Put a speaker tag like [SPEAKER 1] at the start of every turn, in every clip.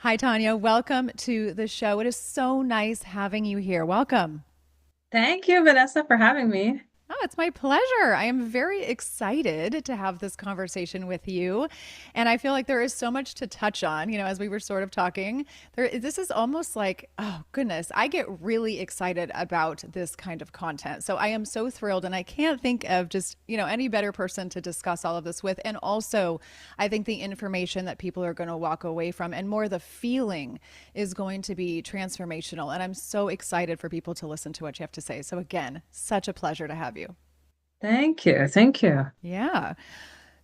[SPEAKER 1] Hi, Tanya. Welcome to the show. It is so nice having you here. Welcome.
[SPEAKER 2] Thank you, Vanessa, for having me.
[SPEAKER 1] Oh, it's my pleasure. I am very excited to have this conversation with you. And I feel like there is so much to touch on, as we were sort of talking. This is almost like, oh goodness, I get really excited about this kind of content. So I am so thrilled and I can't think of just, any better person to discuss all of this with. And also, I think the information that people are going to walk away from and more the feeling is going to be transformational. And I'm so excited for people to listen to what you have to say. So again, such a pleasure to have you.
[SPEAKER 2] Thank you. Thank you.
[SPEAKER 1] Yeah.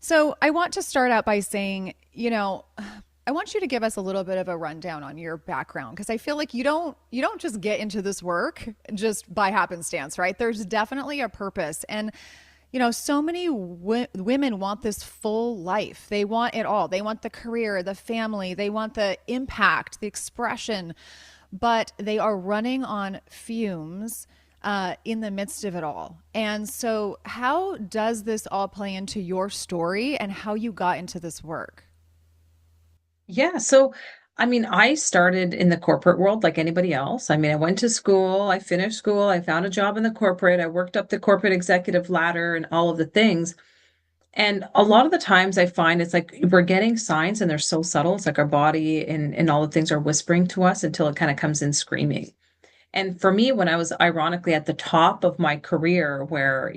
[SPEAKER 1] So I want to start out by saying, I want you to give us a little bit of a rundown on your background because I feel like you don't just get into this work just by happenstance, right? There's definitely a purpose. And so many women want this full life. They want it all. They want the career, the family, they want the impact, the expression, but they are running on fumes in the midst of it all. And so, how does this all play into your story and how you got into this work?
[SPEAKER 2] Yeah. I started in the corporate world like anybody else. I went to school, I finished school, I found a job in the corporate, I worked up the corporate executive ladder and all of the things. And a lot of the times I find it's like we're getting signs and they're so subtle. It's like our body and all the things are whispering to us until it kind of comes in screaming. And for me, when I was ironically at the top of my career, where,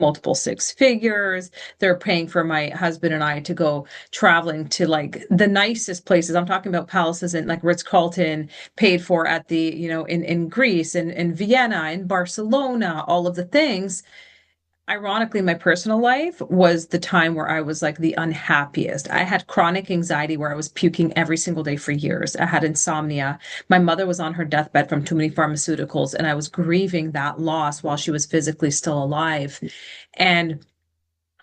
[SPEAKER 2] multiple six figures, they're paying for my husband and I to go traveling to like the nicest places. I'm talking about palaces in like Ritz-Carlton, paid for at the, in Greece and in Vienna, in Barcelona, all of the things. Ironically, my personal life was the time where I was like the unhappiest. I had chronic anxiety where I was puking every single day for years. I had insomnia. My mother was on her deathbed from too many pharmaceuticals, and I was grieving that loss while she was physically still alive. And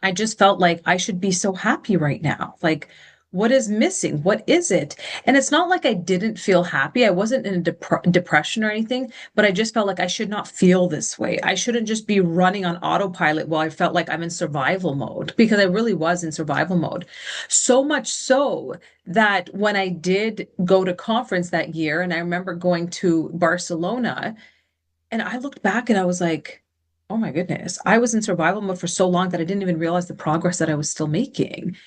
[SPEAKER 2] I just felt like I should be so happy right now. Like, what is missing? What is it? And it's not like I didn't feel happy. I wasn't in a depression or anything, but I just felt like I should not feel this way. I shouldn't just be running on autopilot while I felt like I'm in survival mode because I really was in survival mode. So much so that when I did go to conference that year, and I remember going to Barcelona, and I looked back and I was like, oh my goodness, I was in survival mode for so long that I didn't even realize the progress that I was still making.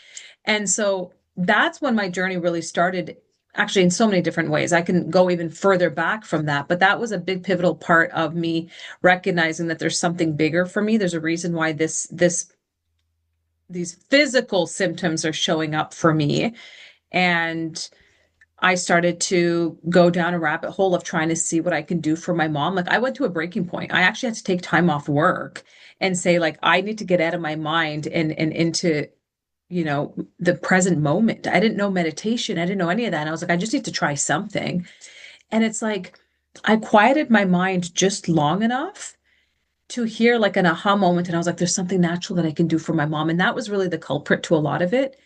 [SPEAKER 2] And so that's when my journey really started, actually, in so many different ways. I can go even further back from that, but that was a big pivotal part of me recognizing that there's something bigger for me. There's a reason why these physical symptoms are showing up for me. And I started to go down a rabbit hole of trying to see what I can do for my mom. Like I went to a breaking point. I actually had to take time off work and say, like, I need to get out of my mind and into, the present moment. I didn't know meditation. I didn't know any of that. And I was like, I just need to try something. And it's like I quieted my mind just long enough to hear like an aha moment. And I was like, there's something natural that I can do for my mom. And that was really the culprit to a lot of it.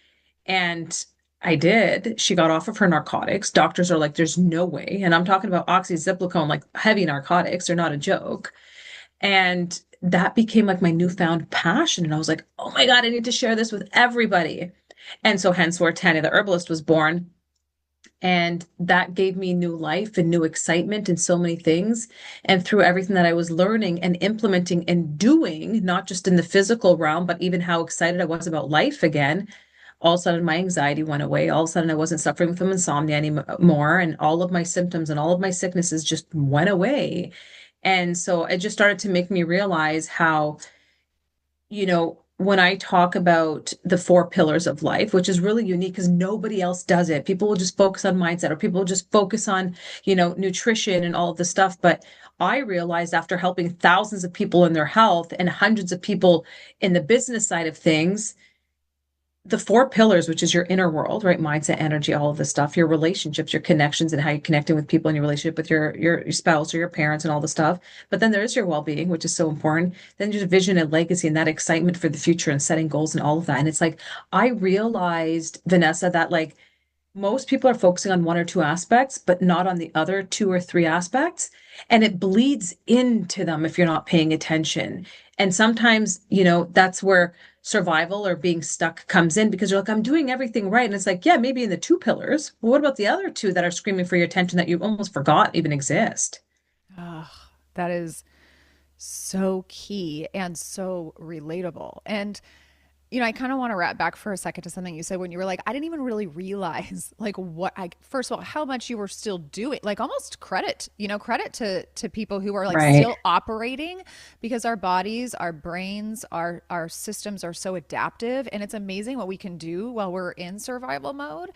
[SPEAKER 2] And I did. She got off of her narcotics. Doctors are like, there's no way. And I'm talking about oxyziplicone, like heavy narcotics. They're not a joke. And that became like my newfound passion. And I was like, oh my God, I need to share this with everybody. And so hence where Tania the herbalist was born. And that gave me new life and new excitement in so many things. And through everything that I was learning and implementing and doing, not just in the physical realm, but even how excited I was about life again, all of a sudden my anxiety went away. All of a sudden I wasn't suffering from insomnia anymore. And all of my symptoms and all of my sicknesses just went away. And so it just started to make me realize how, when I talk about the four pillars of life, which is really unique because nobody else does it. People will just focus on mindset or people will just focus on, nutrition and all of the stuff. But I realized after helping thousands of people in their health and hundreds of people in the business side of things, the four pillars, which is your inner world, right? Mindset, energy, all of this stuff, your relationships, your connections, and how you're connecting with people in your relationship with your spouse or your parents and all the stuff. But then there's your well-being, which is so important. Then there's vision and legacy and that excitement for the future and setting goals and all of that. And it's like I realized, Vanessa, that like most people are focusing on one or two aspects, but not on the other two or three aspects. And it bleeds into them if you're not paying attention. And sometimes, that's where survival or being stuck comes in because you're like, I'm doing everything right. And it's like, yeah, maybe in the two pillars. But what about the other two that are screaming for your attention that you almost forgot even exist?
[SPEAKER 1] Ugh, that is so key and so relatable. And I kind of want to wrap back for a second to something you said when you were like, I didn't even really realize like what I first of all, how much you were still doing. Like almost credit, credit to people who are like
[SPEAKER 2] Right.
[SPEAKER 1] still operating because our bodies, our brains, our systems are so adaptive and it's amazing what we can do while we're in survival mode.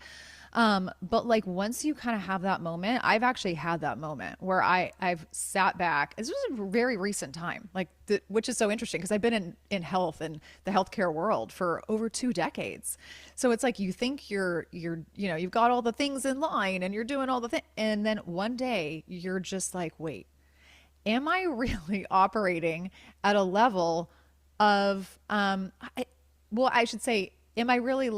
[SPEAKER 1] But like once you kind of have that moment, I've actually had that moment where I've sat back. This was a very recent time, like which is so interesting because I've been in health and the healthcare world for over 2 decades. So it's like you think you've got all the things in line and you're doing all the things, and then one day you're just like, wait, am I really operating at a level of well, I should say, am I really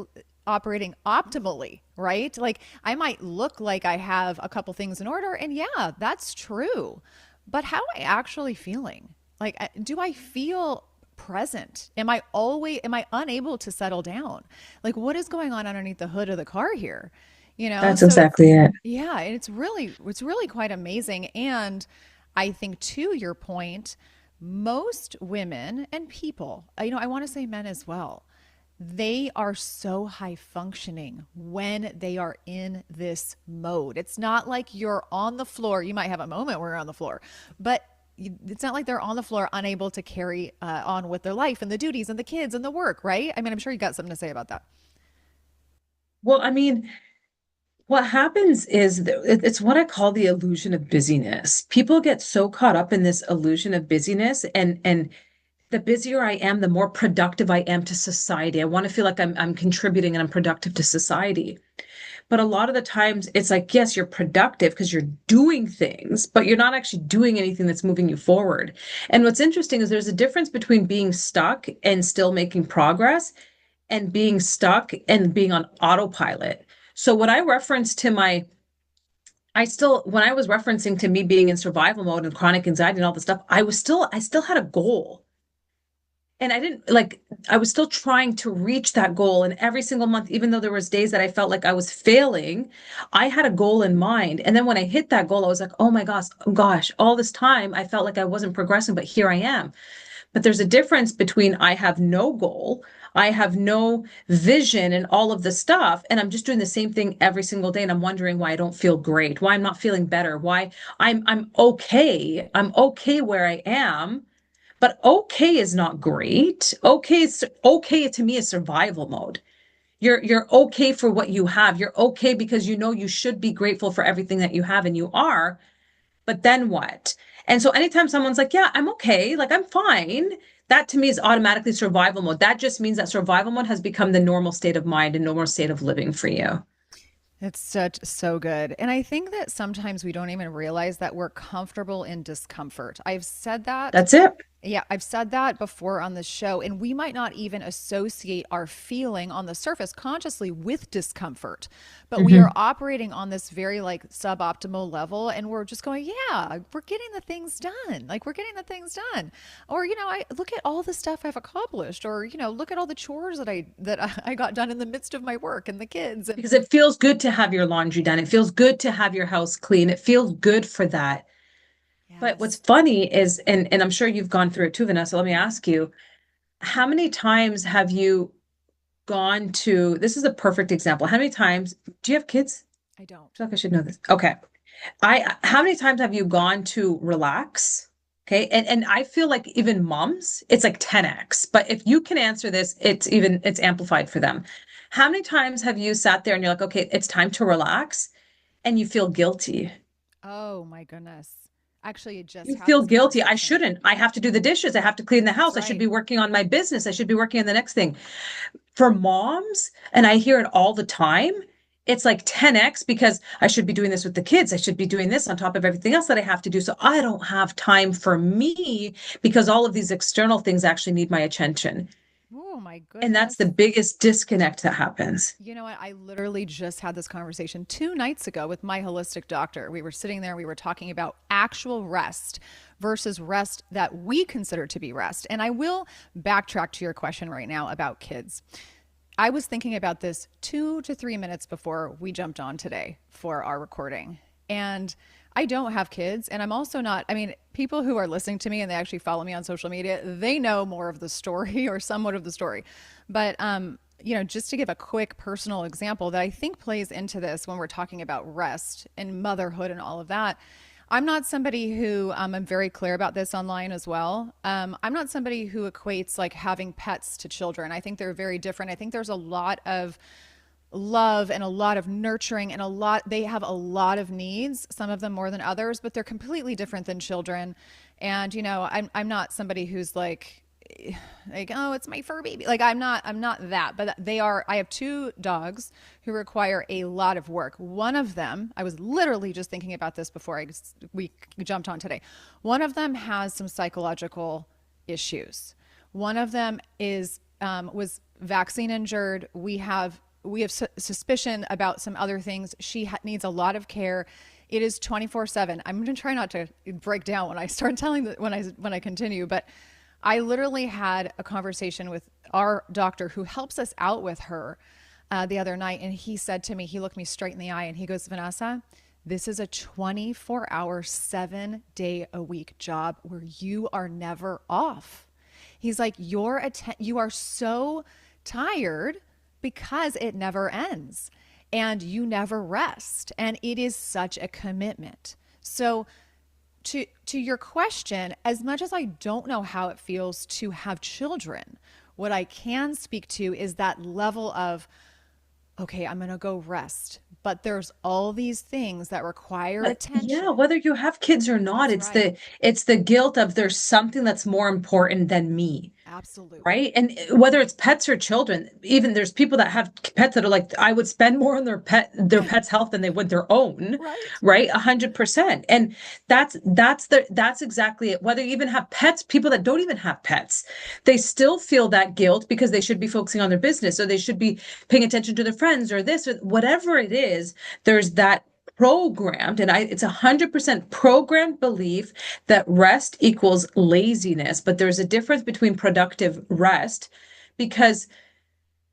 [SPEAKER 1] operating optimally, right? Like I might look like I have a couple things in order, and yeah, that's true. But how am I actually feeling? Like, do I feel present? Am I unable to settle down? Like, what is going on underneath the hood of the car here?
[SPEAKER 2] That's
[SPEAKER 1] So it's,
[SPEAKER 2] exactly it.
[SPEAKER 1] yeah, and it's really quite amazing. And I think to your point, most women and people, I want to say men as well, they are so high functioning when they are in this mode. It's not like you're on the floor. You might have a moment where you're on the floor, but it's not like they're on the floor unable to carry on with their life and the duties and the kids and the work, right? I mean, I'm sure you got something to say about that.
[SPEAKER 2] Well, I mean, what happens is that it's what I call the illusion of busyness. People get so caught up in this illusion of busyness, and the busier I am, the more productive I am to society. I want to feel like I'm contributing and I'm productive to society. But a lot of the times it's like, yes, you're productive because you're doing things, but you're not actually doing anything that's moving you forward. And what's interesting is there's a difference between being stuck and still making progress and being stuck and being on autopilot. So what I referenced to when I was referencing to me being in survival mode and chronic anxiety and all the stuff, I still had a goal. And I didn't like, I was still trying to reach that goal. And every single month, even though there was days that I felt like I was failing, I had a goal in mind. And then when I hit that goal, I was like, oh my gosh, all this time I felt like I wasn't progressing, but here I am. But there's a difference between I have no goal, I have no vision and all of the stuff, and I'm just doing the same thing every single day. And I'm wondering why I don't feel great, why I'm not feeling better, why I'm okay. I'm okay where I am. But okay is not great. Okay to me is survival mode. You're okay for what you have. You're okay because you know you should be grateful for everything that you have and you are. But then what? And so anytime someone's like, yeah, I'm okay, like I'm fine, that to me is automatically survival mode. That just means that survival mode has become the normal state of mind and normal state of living for you.
[SPEAKER 1] It's such so good. And I think that sometimes we don't even realize that we're comfortable in discomfort. I've said that.
[SPEAKER 2] That's it.
[SPEAKER 1] Yeah, I've said that before on the show, and we might not even associate our feeling on the surface consciously with discomfort, but we are
[SPEAKER 2] Mhm.
[SPEAKER 1] operating on this very like suboptimal level, and we're just going, yeah, we're getting the things done. Like we're getting the things done, or I look at all the stuff I've accomplished, or look at all the chores that I got done in the midst of my work and the kids, and
[SPEAKER 2] Because it feels good to have your laundry done. It feels good to have your house clean. It feels good for that. But what's
[SPEAKER 1] yes,
[SPEAKER 2] funny is, and I'm sure you've gone through it too, Vanessa, let me ask you, how many times have you gone to, this is a perfect example. How many times, do you have kids?
[SPEAKER 1] I
[SPEAKER 2] I
[SPEAKER 1] don't.
[SPEAKER 2] feel like I should know this. Okay. How many times have you gone to relax? Okay. And I feel like even moms, it's like 10x. But if you can answer this, it's amplified for them. How many times have you sat there and you're like, okay, it's time to relax and you feel guilty?
[SPEAKER 1] Oh my goodness. Actually, it just
[SPEAKER 2] You
[SPEAKER 1] had
[SPEAKER 2] feel
[SPEAKER 1] this
[SPEAKER 2] guilty. I
[SPEAKER 1] conversation.
[SPEAKER 2] shouldn't. I have to do the dishes. I have to clean the
[SPEAKER 1] That's
[SPEAKER 2] house. I should
[SPEAKER 1] right.
[SPEAKER 2] be working on my business. I should be working on the next thing. For moms, and I hear it all the time, it's like 10x because I should be doing this with the kids. I should be doing this on top of everything else that I have to do. So I don't have time for me because all of these external things actually need my attention.
[SPEAKER 1] Oh my
[SPEAKER 2] And that's the
[SPEAKER 1] goodness.
[SPEAKER 2] biggest disconnect that happens.
[SPEAKER 1] You know what? I literally just had this conversation 2 nights ago with my holistic doctor. We were sitting there, we were talking about actual rest versus rest that we consider to be rest. And I will backtrack to your question right now about kids. I was thinking about this 2 to 3 minutes before we jumped on today for our recording. And I don't have kids. And I'm also not, I mean, people who are listening to me and they actually follow me on social media, they know more of the story or somewhat of the story. But, just to give a quick personal example that I think plays into this when we're talking about rest and motherhood and all of that. I'm not somebody who, I'm very clear about this online as well. I'm not somebody who equates like having pets to children. I think they're very different. I think there's a lot of love and a lot of nurturing and they have a lot of needs, some of them more than others, but they're completely different than children. And, I'm not somebody who's like, oh, it's my fur baby. Like I'm not that, but I have two dogs who require a lot of work. One of them, I was literally just thinking about this before we jumped on today. One of them has some psychological issues. One of them was vaccine injured. We have suspicion about some other things. She needs a lot of care. It is 24/7. I'm going to try not to break down when I start when I continue, but I literally had a conversation with our doctor who helps us out with her the other night. And he said to me, he looked me straight in the eye and he goes, Vanessa, this is a 24-hour, 7-day a week job where you are never off. He's like, you are so tired because it never ends and you never rest. And it is such a commitment. So to your question, as much as I don't know how it feels to have children, what I can speak to is that level of, okay, I'm going to go rest, but there's all these things that require
[SPEAKER 2] But yeah,
[SPEAKER 1] attention.
[SPEAKER 2] whether you have kids or not,
[SPEAKER 1] That's right.
[SPEAKER 2] it's the guilt of there's something that's more important than me.
[SPEAKER 1] Absolutely.
[SPEAKER 2] Right. And whether it's pets or children, even there's people that have pets that are like, I would spend more on their pet's health than they would their own.
[SPEAKER 1] Right.
[SPEAKER 2] Right. 100%. And that's exactly it. Whether you even have pets, people that don't even have pets, they still feel that guilt because they should be focusing on their business or they should be paying attention to their friends or this or whatever it is. There's that programmed, and it's 100% programmed belief that rest equals laziness, but there's a difference between productive rest because,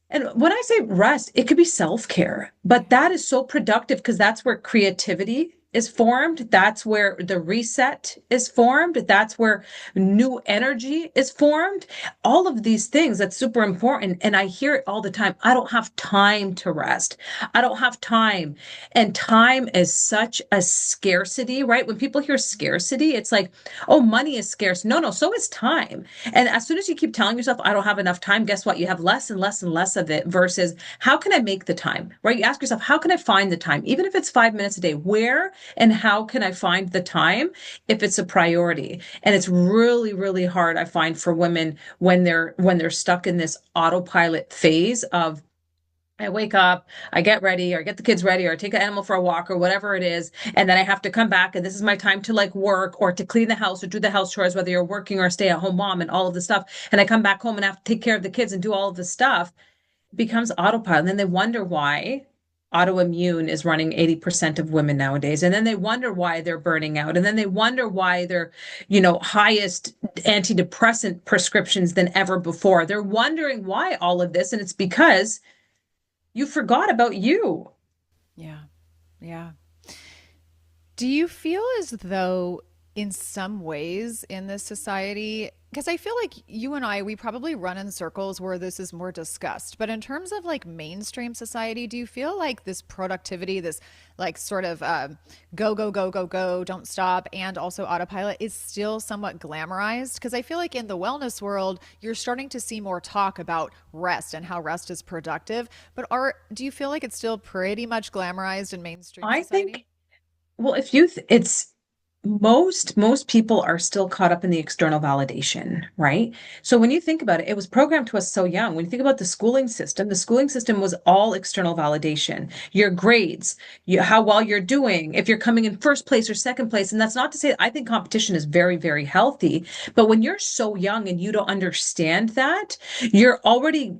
[SPEAKER 2] and when I say rest, it could be self-care, but
[SPEAKER 1] Yeah.
[SPEAKER 2] that is so productive because that's where creativity is formed. That's where the reset is formed. That's where new energy is formed. All of these things, that's super important. And I hear it all the time. I don't have time to rest. I don't have time. And time is such a scarcity, right? When people hear scarcity, it's like, oh, money is scarce. No, no, so is time. And as soon as you keep telling yourself, I don't have enough time, guess what? You have less and less and less of it versus how can I make the time, right? You ask yourself, how can I find the time? Even if it's 5 minutes a day, where and how can I find the time if it's a priority? And it's really, really hard, I find, for women when they're stuck in this autopilot phase of I wake up, I get ready, or I get the kids ready, or I take the animal for a walk, or whatever it is. And then I have to come back, and this is my time to like work or to clean the house or do the house chores, whether you're working or stay at home mom and all of the stuff. And I come back home and have to take care of the kids and do all of the stuff. It becomes autopilot. And then they wonder why autoimmune is running 80% of women nowadays. And then they wonder why they're burning out. And then they wonder why they're, highest antidepressant prescriptions than ever before. They're wondering why all of this. And it's because you forgot about you.
[SPEAKER 1] Yeah. Yeah. Do you feel as though, in some ways in this society, because I feel like you and we probably run in circles where this is more discussed, but in terms of like mainstream society, do you feel like this productivity, this like sort of go, go, go, go, go, don't stop, and also autopilot is still somewhat glamorized? Because I feel like in the wellness world, you're starting to see more talk about rest and how rest is productive. But do you feel like it's still pretty much glamorized in mainstream
[SPEAKER 2] I
[SPEAKER 1] society?
[SPEAKER 2] think, well, if you, it's most people are still caught up in the external validation, right? So when you think about it, it was programmed to us so young. When you think about the schooling system was all external validation. Your grades, how well you're doing, if you're coming in first place or second place. And that's not to say, I think competition is very, very healthy. But when you're so young and you don't understand that, you're already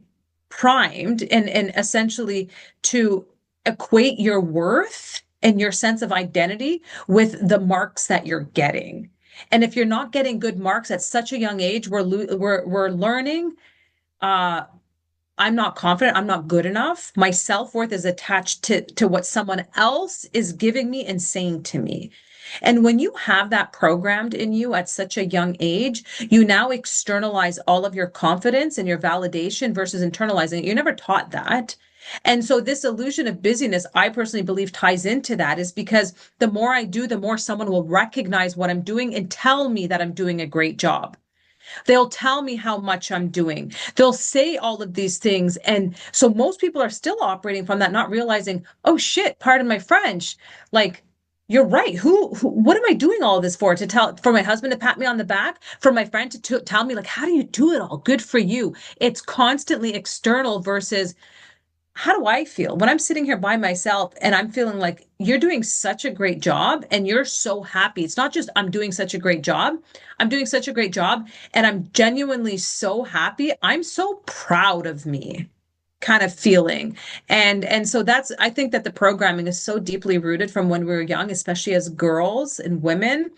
[SPEAKER 2] primed and essentially to equate your worth and your sense of identity with the marks that you're getting. And if you're not getting good marks at such a young age, we're learning. Uh, I'm not confident. I'm not good enough. My self-worth is attached to what someone else is giving me and saying to me. And when you have that programmed in you at such a young age, you now externalize all of your confidence and your validation versus internalizing it. You're never taught that. And so this illusion of busyness, I personally believe ties into that is because the more I do, the more someone will recognize what I'm doing and tell me that I'm doing a great job. They'll tell me how much I'm doing. They'll say all of these things. And so most people are still operating from that, not realizing, oh shit, pardon my French. Like, you're right. What am I doing all of this for? For my husband to pat me on the back, for my friend to tell me, like, how do you do it all? Good for you. It's constantly external versus how do I feel when I'm sitting here by myself and I'm feeling like you're doing such a great job and you're so happy. It's not just I'm doing such a great job. I'm doing such a great job and I'm genuinely so happy. I'm so proud of me kind of feeling. And so that's I think that the programming is so deeply rooted from when we were young, especially as girls and women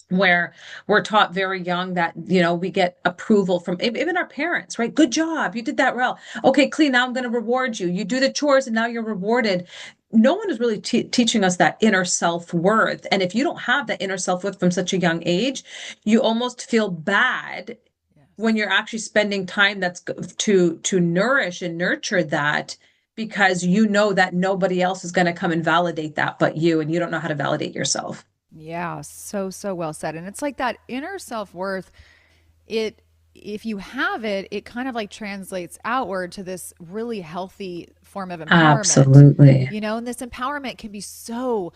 [SPEAKER 2] where we're taught very young that we get approval from even our parents, right? Good job, you did that well. Okay, clean, now I'm going to reward you. You do the chores and now you're rewarded. No one is really teaching us that inner self-worth, and if you don't have that inner self-worth from such a young age, you almost feel bad when
[SPEAKER 1] Yes.
[SPEAKER 2] you're actually spending time that's to nourish and nurture that, because you know that nobody else is going to come and validate that but you, and you don't know how to validate yourself.
[SPEAKER 1] Yeah, so so well said. And it's like that inner self-worth, it if you have it, it kind of like translates outward to this really healthy form of empowerment.
[SPEAKER 2] Absolutely.
[SPEAKER 1] And this empowerment can be so,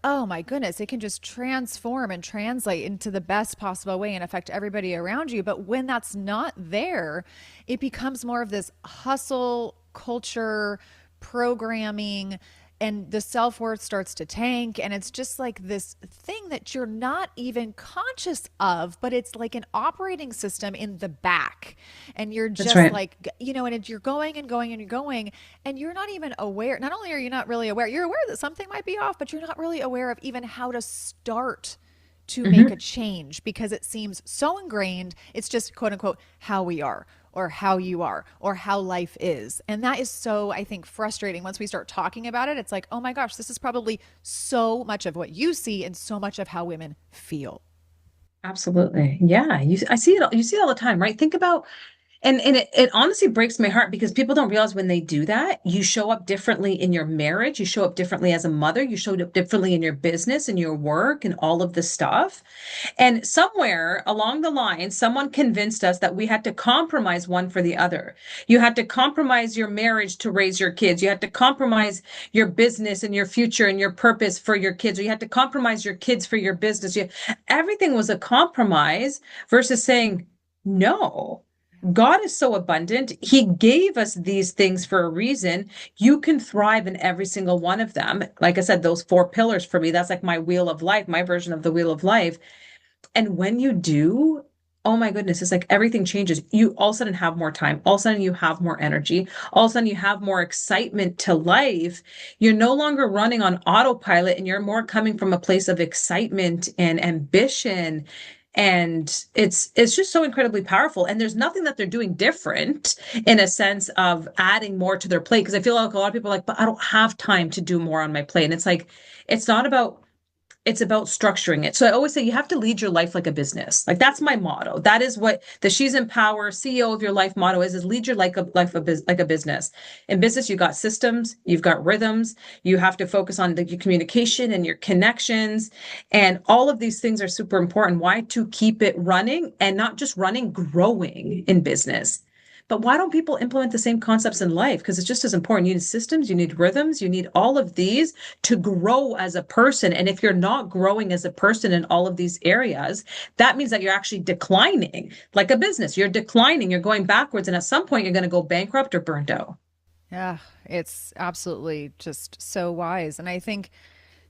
[SPEAKER 1] oh my goodness, it can just transform and translate into the best possible way and affect everybody around you. But when that's not there, it becomes more of this hustle culture, programming, and the self-worth starts to tank, and it's just like this thing that you're not even conscious of, but it's like an operating system in the back, and you're
[SPEAKER 2] That's
[SPEAKER 1] just
[SPEAKER 2] right.
[SPEAKER 1] like, and you're going and going and you're going, and you're not even aware. Not only are you not really aware, you're aware that something might be off, but you're not really aware of even how to start to make a
[SPEAKER 2] Mhm.
[SPEAKER 1] change, because it seems so ingrained. It's just quote unquote how we are, or how you are, or how life is. And that is so, I think, frustrating. Once we start talking about it, it's like, oh my gosh, this is probably so much of what you see and so much of how women feel.
[SPEAKER 2] Absolutely. Yeah. I see it. You see it all the time, right? Think about, and it honestly breaks my heart because people don't realize when they do that, you show up differently in your marriage. You show up differently as a mother. You showed up differently in your business and your work and all of the stuff. And somewhere along the line, someone convinced us that we had to compromise one for the other. You had to compromise your marriage to raise your kids. You had to compromise your business and your future and your purpose for your kids. Or you had to compromise your kids for your business. Everything was a compromise versus saying, no. God is so abundant. He gave us these things for a reason. You can thrive in every single one of them. Like I said, those four pillars for me, that's like my wheel of life, my version of the wheel of life. And when you do, oh my goodness, it's like everything changes. You all of a sudden have more time. All of a sudden you have more energy. All of a sudden you have more excitement to life. You're no longer running on autopilot and you're more coming from a place of excitement and ambition. And it's just so incredibly powerful. And there's nothing that they're doing different in a sense of adding more to their plate. Because I feel like a lot of people are like, but I don't have time to do more on my plate. And it's like, it's not about it's about structuring it. So I always say you have to lead your life like a business. Like that's my motto. That is what the She's in Power CEO of your life motto is lead your like a business. In business, you got systems, you've got rhythms, you have to focus on your communication and your connections. And all of these things are super important. Why? To keep it running and not just running, growing in business. But why don't people implement the same concepts in life? Because it's just as important. You need systems, you need rhythms, you need all of these to grow as a person. And if you're not growing as a person in all of these areas, that means that you're actually declining like a business. You're declining, you're going backwards. And at some point, you're going to go bankrupt or burnt out.
[SPEAKER 1] Yeah, it's absolutely just so wise. And I think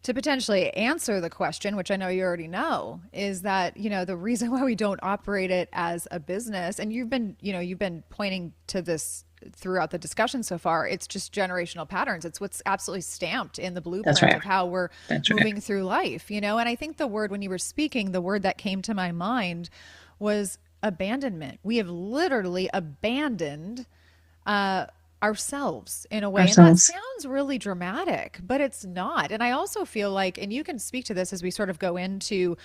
[SPEAKER 1] to potentially answer the question, which I know you already know, is that, the reason why we don't operate it as a business, and you've been pointing to this throughout the discussion so far, it's just generational patterns. It's what's absolutely stamped in the
[SPEAKER 2] That's
[SPEAKER 1] blueprint
[SPEAKER 2] right.
[SPEAKER 1] of how we're
[SPEAKER 2] That's right.
[SPEAKER 1] moving through life. And I think the word, when you were speaking, the word that came to my mind was abandonment. We have literally abandoned uh, ourselves in a way. And that
[SPEAKER 2] Ourselves.
[SPEAKER 1] sounds really dramatic, but it's not. And I also feel like, and you can speak to this as we sort of go into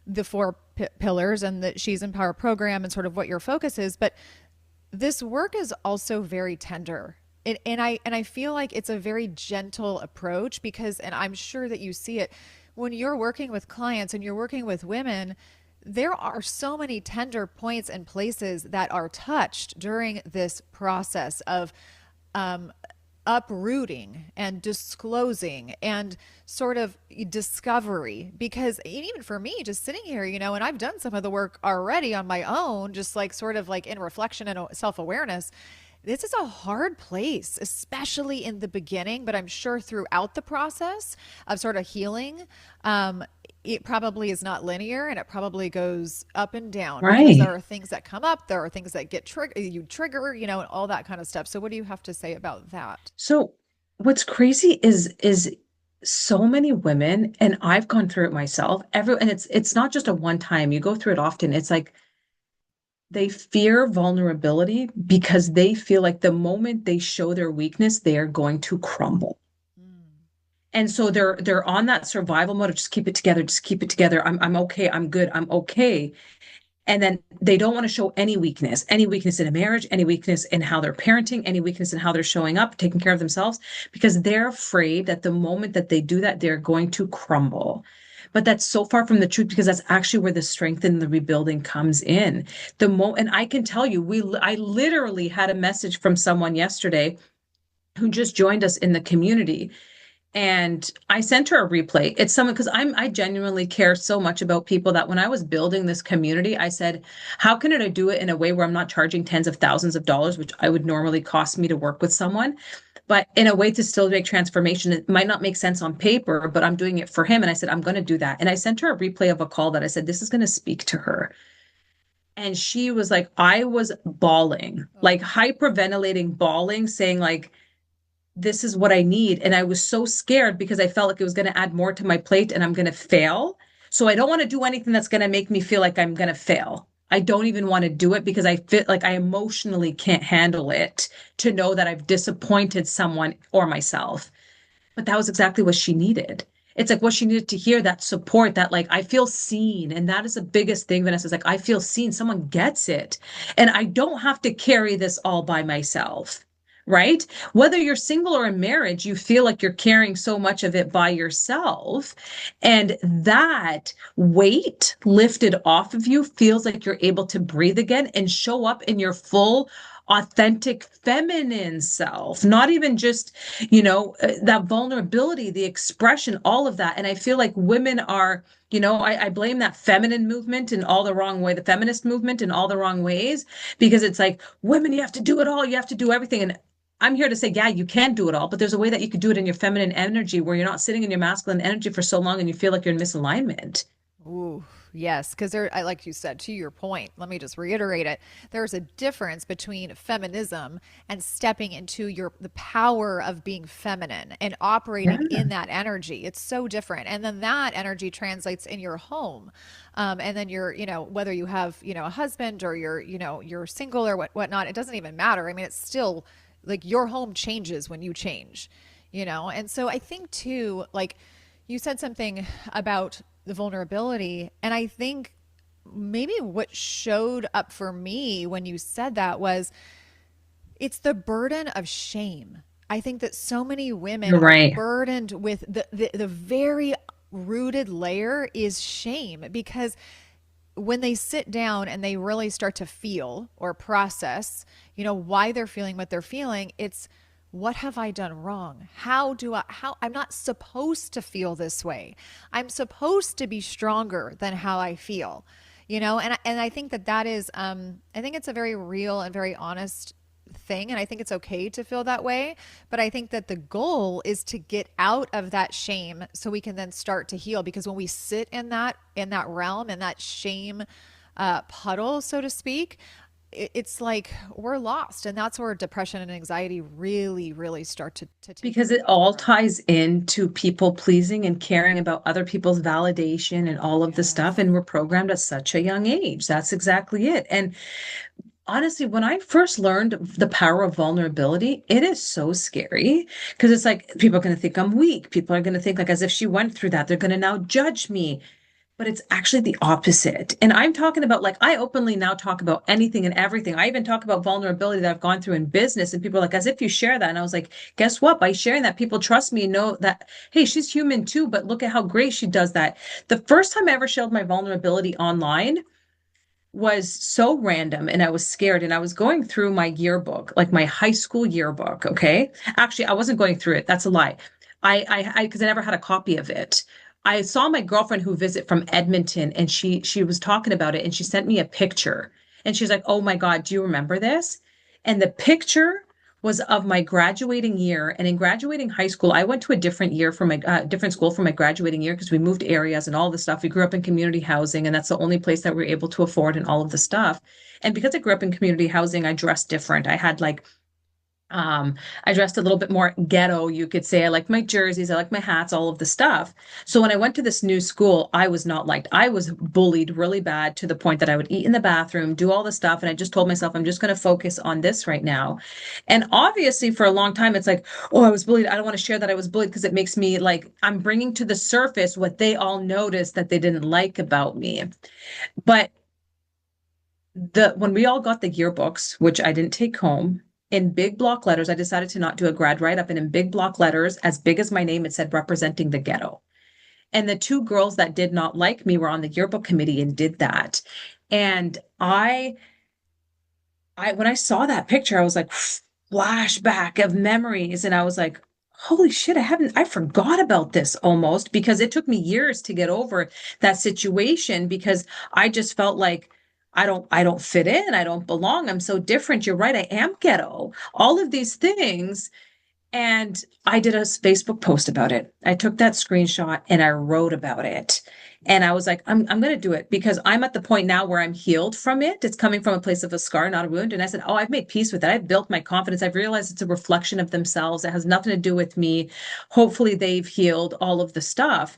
[SPEAKER 1] the four pillars and the She's in Power program and sort of what your focus is, but this work is also very tender. And I feel like it's a very gentle approach because, and I'm sure that you see it when you're working with clients and you're working with women, there are so many tender points and places that are touched during this process of um, uprooting and disclosing and sort of discovery. Because even for me, just sitting here, and I've done some of the work already on my own, just like sort of like in reflection and self awareness. This is a hard place, especially in the beginning, but I'm sure throughout the process of sort of healing, it probably is not linear and it probably goes up and down because
[SPEAKER 2] Right.
[SPEAKER 1] there are things that come up, there are things that get trigger, and all that kind of stuff. So what do you have to say about that?
[SPEAKER 2] So what's crazy is so many women, and I've gone through it myself, and it's not just a one time, you go through it often. It's like they fear vulnerability because they feel like the moment they show their weakness, they are going to crumble.
[SPEAKER 1] Mm.
[SPEAKER 2] And so they're on that survival mode of just keep it together, just keep it together. I'm okay, I'm good, I'm okay. And then they don't want to show any weakness in a marriage, any weakness in how they're parenting, any weakness in how they're showing up, taking care of themselves, because they're afraid that the moment that they do that, they're going to crumble. But that's so far from the truth because that's actually where the strength and the rebuilding comes in. And I can tell you, I literally had a message from someone yesterday who just joined us in the community, and I sent her a replay. It's someone because I genuinely care so much about people that when I was building this community, I said, how can I do it in a way where I'm not charging tens of thousands of dollars, which I would normally cost me to work with someone, but in a way to still make transformation. It might not make sense on paper, but I'm doing it for him. And I said, I'm going to do that. And I sent her a replay of a call that I said, this is going to speak to her. And she was like, I was bawling, like
[SPEAKER 1] Oh.
[SPEAKER 2] hyperventilating, bawling, saying like, this is what I need. And I was so scared because I felt like it was going to add more to my plate and I'm going to fail. So I don't want to do anything that's going to make me feel like I'm going to fail. I don't even want to do it because I feel like I emotionally can't handle it to know that I've disappointed someone or myself. But that was exactly what she needed. It's like what she needed to hear, that support, that like I feel seen. And that is the biggest thing, Vanessa, is like I feel seen. Someone gets it. And I don't have to carry this all by myself. Right? Whether you're single or in marriage, you feel like you're carrying so much of it by yourself. And that weight lifted off of you feels like you're able to breathe again and show up in your full, authentic feminine self, not even just that vulnerability, the expression, all of that. And I feel like women are, I blame that feminine movement in all the wrong way, the feminist movement in all the wrong ways, because it's like, women, you have to do it all, you have to do everything. And I'm here to say, yeah, you can do it all, but there's a way that you could do it in your feminine energy where you're not sitting in your masculine energy for so long and you feel like you're in misalignment.
[SPEAKER 1] Ooh, yes, because like you said, to your point, let me just reiterate it. There's a difference between feminism and stepping into the power of being feminine and operating
[SPEAKER 2] Yeah.
[SPEAKER 1] in that energy. It's so different. And then that energy translates in your home. And then whether you have, a husband or you're single or whatnot, it doesn't even matter. I mean, it's still like your home changes when you change. And so I think too, like you said something about the vulnerability. And I think maybe what showed up for me when you said that was it's the burden of shame. I think that so many women
[SPEAKER 2] You're
[SPEAKER 1] are
[SPEAKER 2] right.
[SPEAKER 1] burdened with the very rooted layer is shame because when they sit down and they really start to feel or process, why they're feeling what they're feeling, it's, what have I done wrong? How I'm not supposed to feel this way. I'm supposed to be stronger than how I feel, and I think that is, I think it's a very real and very honest thing. And I think it's okay to feel that way. But I think that the goal is to get out of that shame so we can then start to heal. Because when we sit in that realm, in that shame puddle, so to speak, it's like we're lost. And that's where depression and anxiety really, really start to take
[SPEAKER 2] Because it
[SPEAKER 1] root
[SPEAKER 2] all
[SPEAKER 1] for us.
[SPEAKER 2] ties into people pleasing and caring about other people's validation and all of the stuff.
[SPEAKER 1] Yes.
[SPEAKER 2] And we're programmed at such a young age. That's exactly it. And honestly, when I first learned the power of vulnerability, it is so scary because it's like people are going to think I'm weak. People are going to think like as if she went through that, they're going to now judge me. But it's actually the opposite. And I'm talking about like, I openly now talk about anything and everything. I even talk about vulnerability that I've gone through in business. And people are like, as if you share that. And I was like, guess what? By sharing that, people trust me and know that, hey, she's human too, but look at how great she does that. The first time I ever shared my vulnerability online was so random and I was scared and I was going through my yearbook, like my high school yearbook. Okay. Actually, I wasn't going through it. That's a lie. Because I never had a copy of it. I saw my girlfriend who visit from Edmonton and she was talking about it and she sent me a picture and she's like, "Oh my God, do you remember this?" And the picture was of my graduating year. And in graduating high school, I went to a different year for my different school for my graduating year because we moved areas and all the stuff. We grew up in community housing, and that's the only place that we were able to afford and all of the stuff. And because I grew up in community housing, I dressed different. I had like I dressed a little bit more ghetto, you could say. I like my jerseys, I like my hats, all of the stuff. So when I went to this new school, I was not liked. I was bullied really bad to the point that I would eat in the bathroom, do all the stuff. And I just told myself, I'm just going to focus on this right now. And obviously, for a long time, it's like, oh, I was bullied. I don't want to share that I was bullied because it makes me like, I'm bringing to the surface what they all noticed that they didn't like about me. But when we all got the yearbooks, which I didn't take home, in big block letters, I decided to not do a grad write up, and in big block letters, as big as my name, it said representing the ghetto. And the two girls that did not like me were on the yearbook committee and did that. And when I saw that picture, I was like flashback of memories, and I was like, holy shit, I forgot about this almost because it took me years to get over that situation because I just felt like I don't fit in. I don't belong. I'm so different. You're right. I am ghetto. All of these things. And I did a Facebook post about it. I took that screenshot and I wrote about it. And I was like, I'm going to do it because I'm at the point now where I'm healed from it. It's coming from a place of a scar, not a wound. And I said, oh, I've made peace with it. I've built my confidence. I've realized it's a reflection of themselves. It has nothing to do with me. Hopefully they've healed all of the stuff.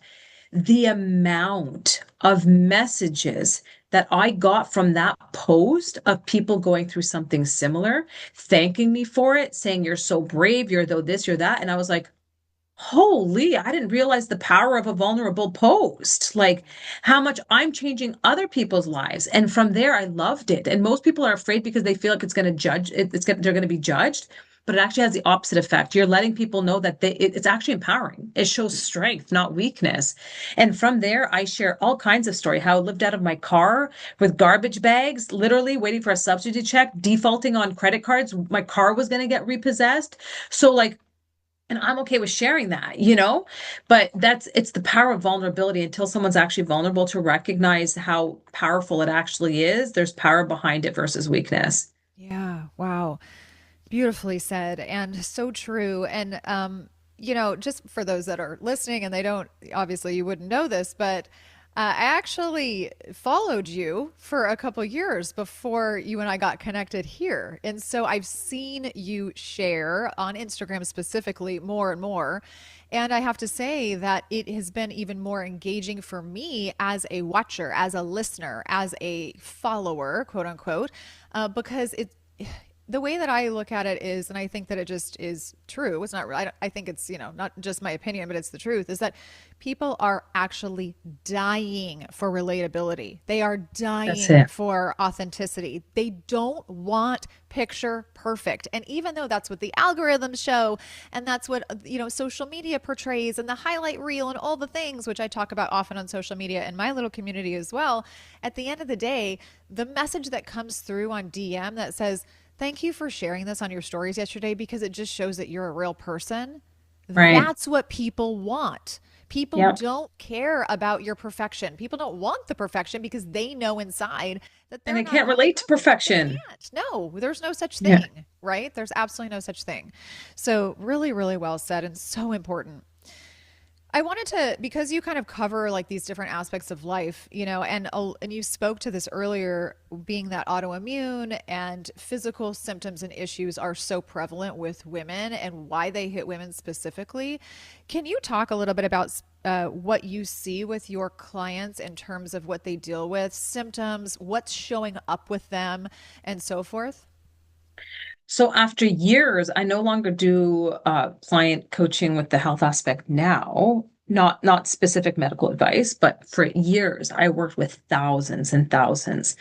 [SPEAKER 2] The amount of messages that I got from that post of people going through something similar, thanking me for it, saying, you're so brave, you're though this, you're that. And I was like, holy, I didn't realize the power of a vulnerable post, like how much I'm changing other people's lives. And from there, I loved it. And most people are afraid because they feel like it's going to judge, they're going to be judged. But it actually has the opposite effect. You're letting people know that it's actually empowering. It shows strength, not weakness. And from there, I share all kinds of story, how I lived out of my car with garbage bags, literally waiting for a subsidy check, defaulting on credit cards. My car was going to get repossessed. So like, and I'm okay with sharing that, but it's the power of vulnerability until someone's actually vulnerable to recognize how powerful it actually is. There's power behind it versus weakness.
[SPEAKER 1] Yeah. Wow. Beautifully said and so true. And, just for those that are listening and they don't, obviously you wouldn't know this, but I actually followed you for a couple years before you and I got connected here. And so I've seen you share on Instagram specifically more and more. And I have to say that it has been even more engaging for me as a watcher, as a listener, as a follower, quote unquote, because the way that I look at it is, and I think that it just is true. It's not, I think it's, not just my opinion, but it's the truth, is that people are actually dying for relatability. They are
[SPEAKER 2] That's
[SPEAKER 1] dying
[SPEAKER 2] it.
[SPEAKER 1] for authenticity. They don't want picture perfect. And even though that's what the algorithms show, and that's what, social media portrays, and the highlight reel, and all the things, which I talk about often on social media in my little community as well, at the end of the day, the message that comes through on DM that says, thank you for sharing this on your stories yesterday because it just shows that you're a real person.
[SPEAKER 2] Right.
[SPEAKER 1] That's what people want. People
[SPEAKER 2] Yep.
[SPEAKER 1] don't care about your perfection. People don't want the perfection because they know inside that
[SPEAKER 2] And
[SPEAKER 1] they're
[SPEAKER 2] they
[SPEAKER 1] not
[SPEAKER 2] can't
[SPEAKER 1] really
[SPEAKER 2] relate to
[SPEAKER 1] perfect. They
[SPEAKER 2] perfection.
[SPEAKER 1] can't. No, there's no such
[SPEAKER 2] Yeah.
[SPEAKER 1] thing, right? There's absolutely no such thing. So, really, really well said and so important. I wanted to, because you kind of cover like these different aspects of life, and you spoke to this earlier, being that autoimmune and physical symptoms and issues are so prevalent with women and why they hit women specifically. Can you talk a little bit about what you see with your clients in terms of what they deal with, symptoms, what's showing up with them, and so forth?
[SPEAKER 2] So after years, I no longer do client coaching with the health aspect now, not specific medical advice, but for years I worked with thousands and thousands.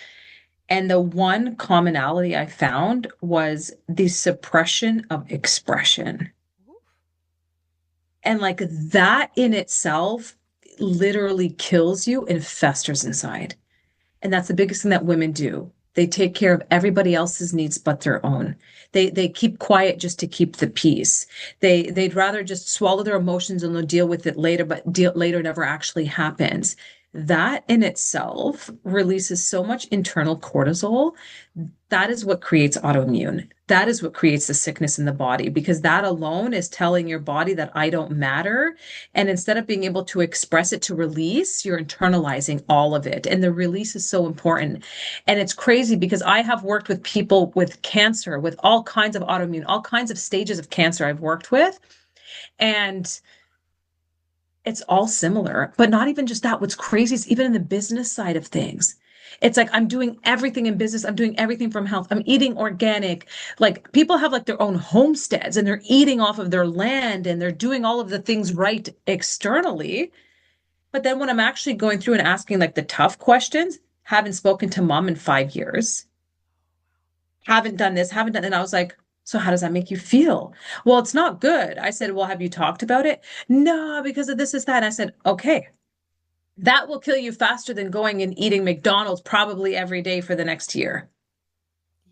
[SPEAKER 2] And the one commonality I found was the suppression of expression. And like that in itself literally kills you and festers inside. And that's the biggest thing that women do. They take care of everybody else's needs but their own. They keep quiet just to keep the peace. They'd rather just swallow their emotions and they'll deal with it later, but later never actually happens. That in itself releases so much internal cortisol. That is what creates autoimmune. That is what creates the sickness in the body because that alone is telling your body that I don't matter. And instead of being able to express it to release, you're internalizing all of it. And the release is so important. And it's crazy because I have worked with people with cancer, with all kinds of autoimmune, all kinds of stages of cancer I've worked with. And it's all similar, but not even just that. What's crazy is even in the business side of things. It's like I'm doing everything in business. I'm doing everything from health. I'm eating organic. Like people have like their own homesteads and they're eating off of their land and they're doing all of the things right externally. But then when I'm actually going through and asking like the tough questions, haven't spoken to mom in 5 years, haven't done this, haven't done, and I was like, so how does that make you feel? Well, it's not good. I said, well, have you talked about it? No, because of this, that. And I said, okay, that will kill you faster than going and eating McDonald's probably every day for the next year.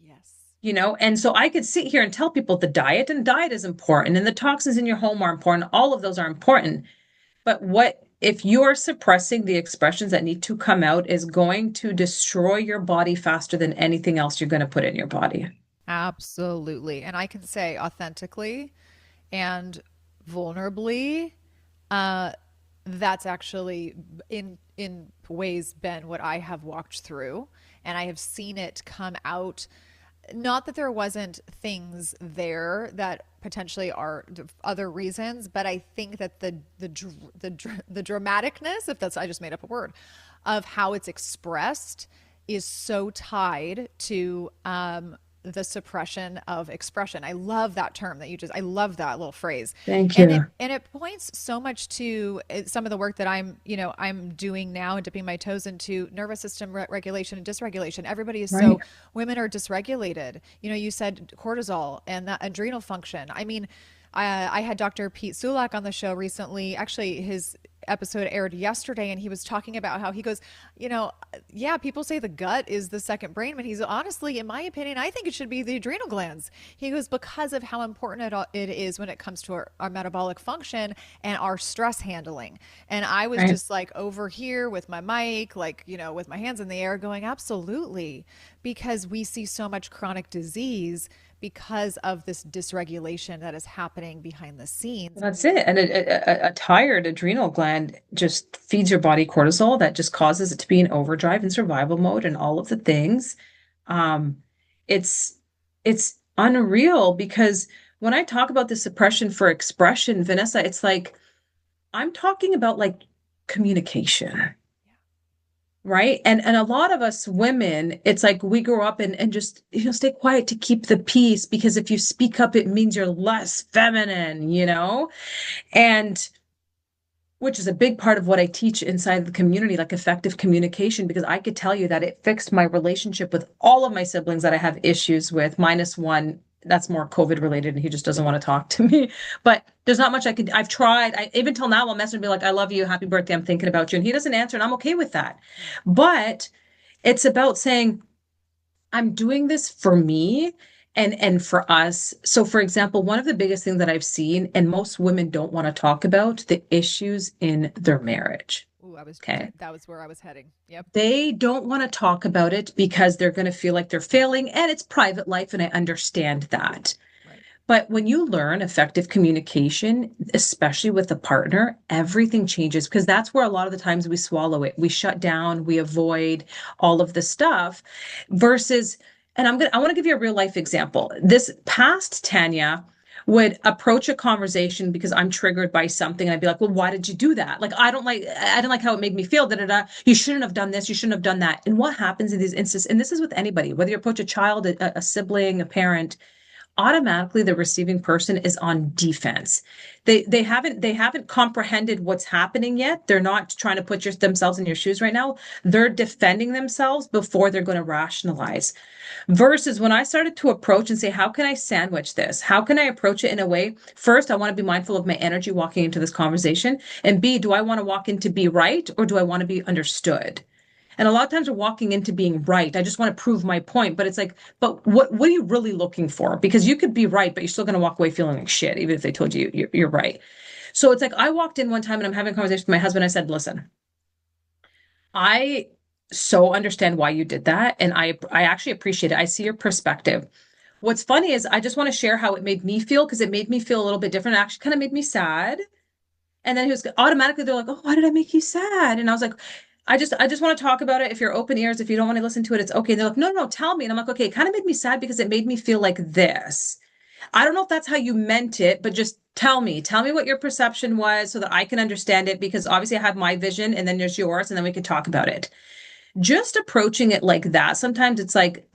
[SPEAKER 1] Yes.
[SPEAKER 2] And so I could sit here and tell people the diet and diet is important and the toxins in your home are important. All of those are important. But what if you're suppressing the expressions that need to come out is going to destroy your body faster than anything else you're going to put in your body.
[SPEAKER 1] Absolutely. And I can say authentically and vulnerably, uh, that's actually in ways been what I have walked through, and I have seen it come out. Not that there wasn't things there that potentially are other reasons, but I think that the dramaticness, if that's, I just made up a word, of how it's expressed is so tied to the suppression of expression. I love that term that you just, I love that little phrase.
[SPEAKER 2] Thank
[SPEAKER 1] And it
[SPEAKER 2] you.
[SPEAKER 1] and it points so much to some of the work that I'm doing now and dipping my toes into nervous system regulation and dysregulation. Everybody is
[SPEAKER 2] Right.
[SPEAKER 1] so, women are dysregulated. You said cortisol and that adrenal function. I mean, I had Dr. Pete Sulak on the show recently. Actually, his episode aired yesterday, and he was talking about how he goes, yeah, people say the gut is the second brain, but he's honestly, in my opinion, I think it should be the adrenal glands. He goes, because of how important it is when it comes to our metabolic function and our stress handling. And I was
[SPEAKER 2] Right.
[SPEAKER 1] just like over here with my mic, like, with my hands in the air going, absolutely, because we see so much chronic disease because of this dysregulation that is happening behind the scenes.
[SPEAKER 2] That's it. And a tired adrenal gland just feeds your body cortisol that just causes it to be in overdrive and survival mode and all of the things. Um, it's it's unreal because when I talk about the suppression for expression, Vanessa, it's like I'm talking about like communication. right? And a lot of us women, it's like we grow up and just, stay quiet to keep the peace because if you speak up, it means you're less feminine, And which is a big part of what I teach inside the community, like effective communication, because I could tell you that it fixed my relationship with all of my siblings that I have issues with, minus one. That's more COVID related, and he just doesn't want to talk to me. But there's not much I could. I've tried. Even till now, I'll message and be like, "I love you, happy birthday, I'm thinking about you," and he doesn't answer, and I'm okay with that. But it's about saying, I'm doing this for me and for us. So for example, one of the biggest things that I've seen, and most women don't want to talk about, the issues in their marriage.
[SPEAKER 1] Ooh,
[SPEAKER 2] Okay.
[SPEAKER 1] that was where I was heading. Yep.
[SPEAKER 2] They don't want to talk about it because they're going to feel like they're failing and it's private life. And I understand that.
[SPEAKER 1] Right.
[SPEAKER 2] But when you learn effective communication, especially with a partner, everything changes because that's where a lot of the times we swallow it. We shut down, we avoid all of the stuff versus, and I want to give you a real life example. This past Tanya would approach a conversation because I'm triggered by something. And I'd be like, well, why did you do that? Like, I didn't like how it made me feel. Da, da, da. You shouldn't have done this. You shouldn't have done that. And what happens in these instances, and this is with anybody, whether you approach a child, a sibling, a parent, automatically the receiving person is on defense. They haven't comprehended what's happening yet. They're not trying to put themselves in your shoes right now. They're defending themselves before they're going to rationalize. Versus when I started to approach and say, how can I sandwich this? How can I approach it in a way? First, I want to be mindful of my energy walking into this conversation. And B, do I want to walk in to be right or do I want to be understood? And a lot of times we're walking into being right. I just want to prove my point. But it's like, but what are you really looking for? Because you could be right, but you're still going to walk away feeling like shit, even if they told you you're right. So it's like I walked in one time and I'm having a conversation with my husband. I said, listen, I so understand why you did that. And I actually appreciate it. I see your perspective. What's funny is I just want to share how it made me feel because it made me feel a little bit different. It actually kind of made me sad. And then he was automatically, they're like, oh, why did I make you sad? And I was like, I just want to talk about it. If you're open ears, if you don't want to listen to it, it's okay. And they're like, no, no, tell me. And I'm like, okay, it kind of made me sad because it made me feel like this. I don't know if that's how you meant it, but just tell me what your perception was so that I can understand it because obviously I have my vision and then there's yours and then we can talk about it. Just approaching it like that, sometimes it's like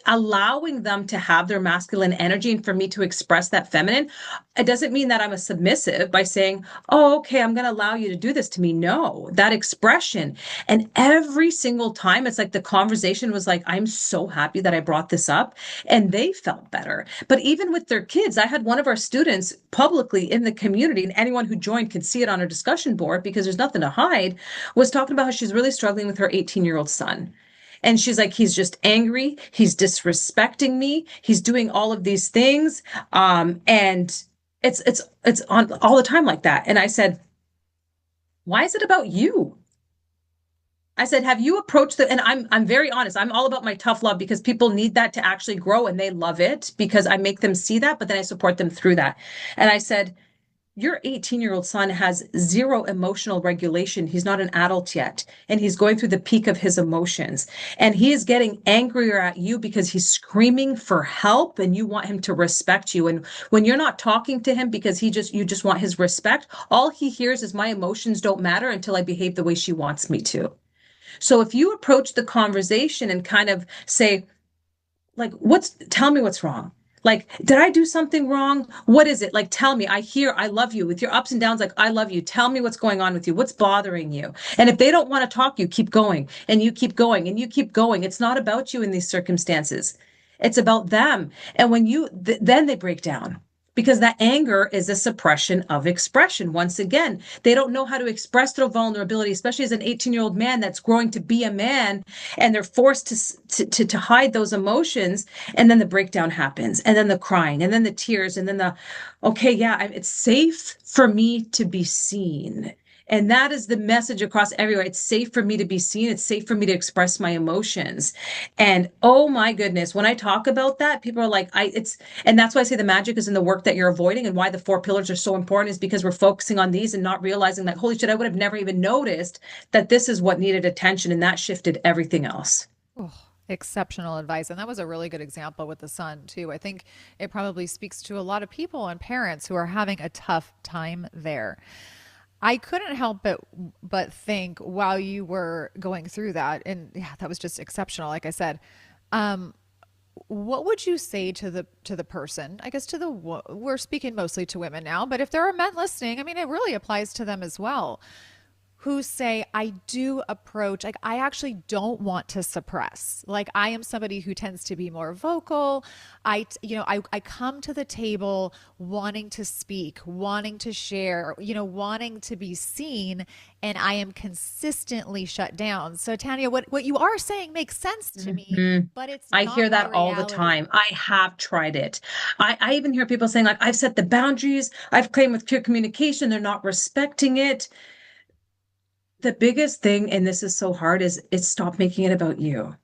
[SPEAKER 2] allowing them to have their masculine energy and for me to express that feminine. It doesn't mean that I'm a submissive by saying, oh, okay, I'm going to allow you to do this to me. No, that expression. And every single time it's like the conversation was like, I'm so happy that I brought this up and they felt better. But even with their kids, I had one of our students publicly in the community and anyone who joined could see it on our discussion board because there's nothing to hide, was talking about how she's really struggling with her 18-year-old son. And she's like, he's just angry. He's disrespecting me. He's doing all of these things. And it's on all the time like that. And I said, why is it about you? I said, have you approached the, and I'm very honest. I'm all about my tough love because people need that to actually grow and they love it because I make them see that, but then I support them through that. And I said, your 18-year-old son has zero emotional regulation. He's not an adult yet, and he's going through the peak of his emotions. And he is getting angrier at you because he's screaming for help and you want him to respect you. And when you're not talking to him because you just want his respect, all he hears is my emotions don't matter until I behave the way she wants me to. So if you approach the conversation and kind of say, like, tell me what's wrong. Like, did I do something wrong? What is it? Like, tell me. I love you with your ups and downs. Like, I love you. Tell me what's going on with you. What's bothering you? And if they don't want to talk, you keep going and you keep going and you keep going. It's not about you in these circumstances. It's about them. And when then they break down because that anger is a suppression of expression. Once again, they don't know how to express their vulnerability, especially as an 18-year-old man that's growing to be a man, and they're forced to hide those emotions. And then the breakdown happens, and then the crying, and then the tears, and then okay, yeah, it's safe for me to be seen. And that is the message across everywhere. It's safe for me to be seen. It's safe for me to express my emotions. And oh my goodness, when I talk about that, people are like, and that's why I say the magic is in the work that you're avoiding and why the 4 pillars are so important is because we're focusing on these and not realizing that, holy shit, I would have never even noticed that this is what needed attention. And that shifted everything else.
[SPEAKER 1] Oh, exceptional advice. And that was a really good example with the son, too. I think it probably speaks to a lot of people and parents who are having a tough time there. I couldn't help but think while you were going through that, and yeah, that was just exceptional. Like I said, um, what would you say to the person? I guess we're speaking mostly to women now, but if there are men listening, I mean, it really applies to them as well, who say, I do approach, like, I actually don't want to suppress. Like, I am somebody who tends to be more vocal. I come to the table wanting to speak, wanting to share, wanting to be seen, and I am consistently shut down. So, Tanya, what you are saying makes sense to me,
[SPEAKER 2] Mhm.
[SPEAKER 1] but it's
[SPEAKER 2] I hear
[SPEAKER 1] not my
[SPEAKER 2] that all the
[SPEAKER 1] reality.
[SPEAKER 2] time. I have tried it. I even hear people saying, like, I've set the boundaries, I've claimed with clear communication, they're not respecting it. The biggest thing, and this is so hard, is stop making it about you.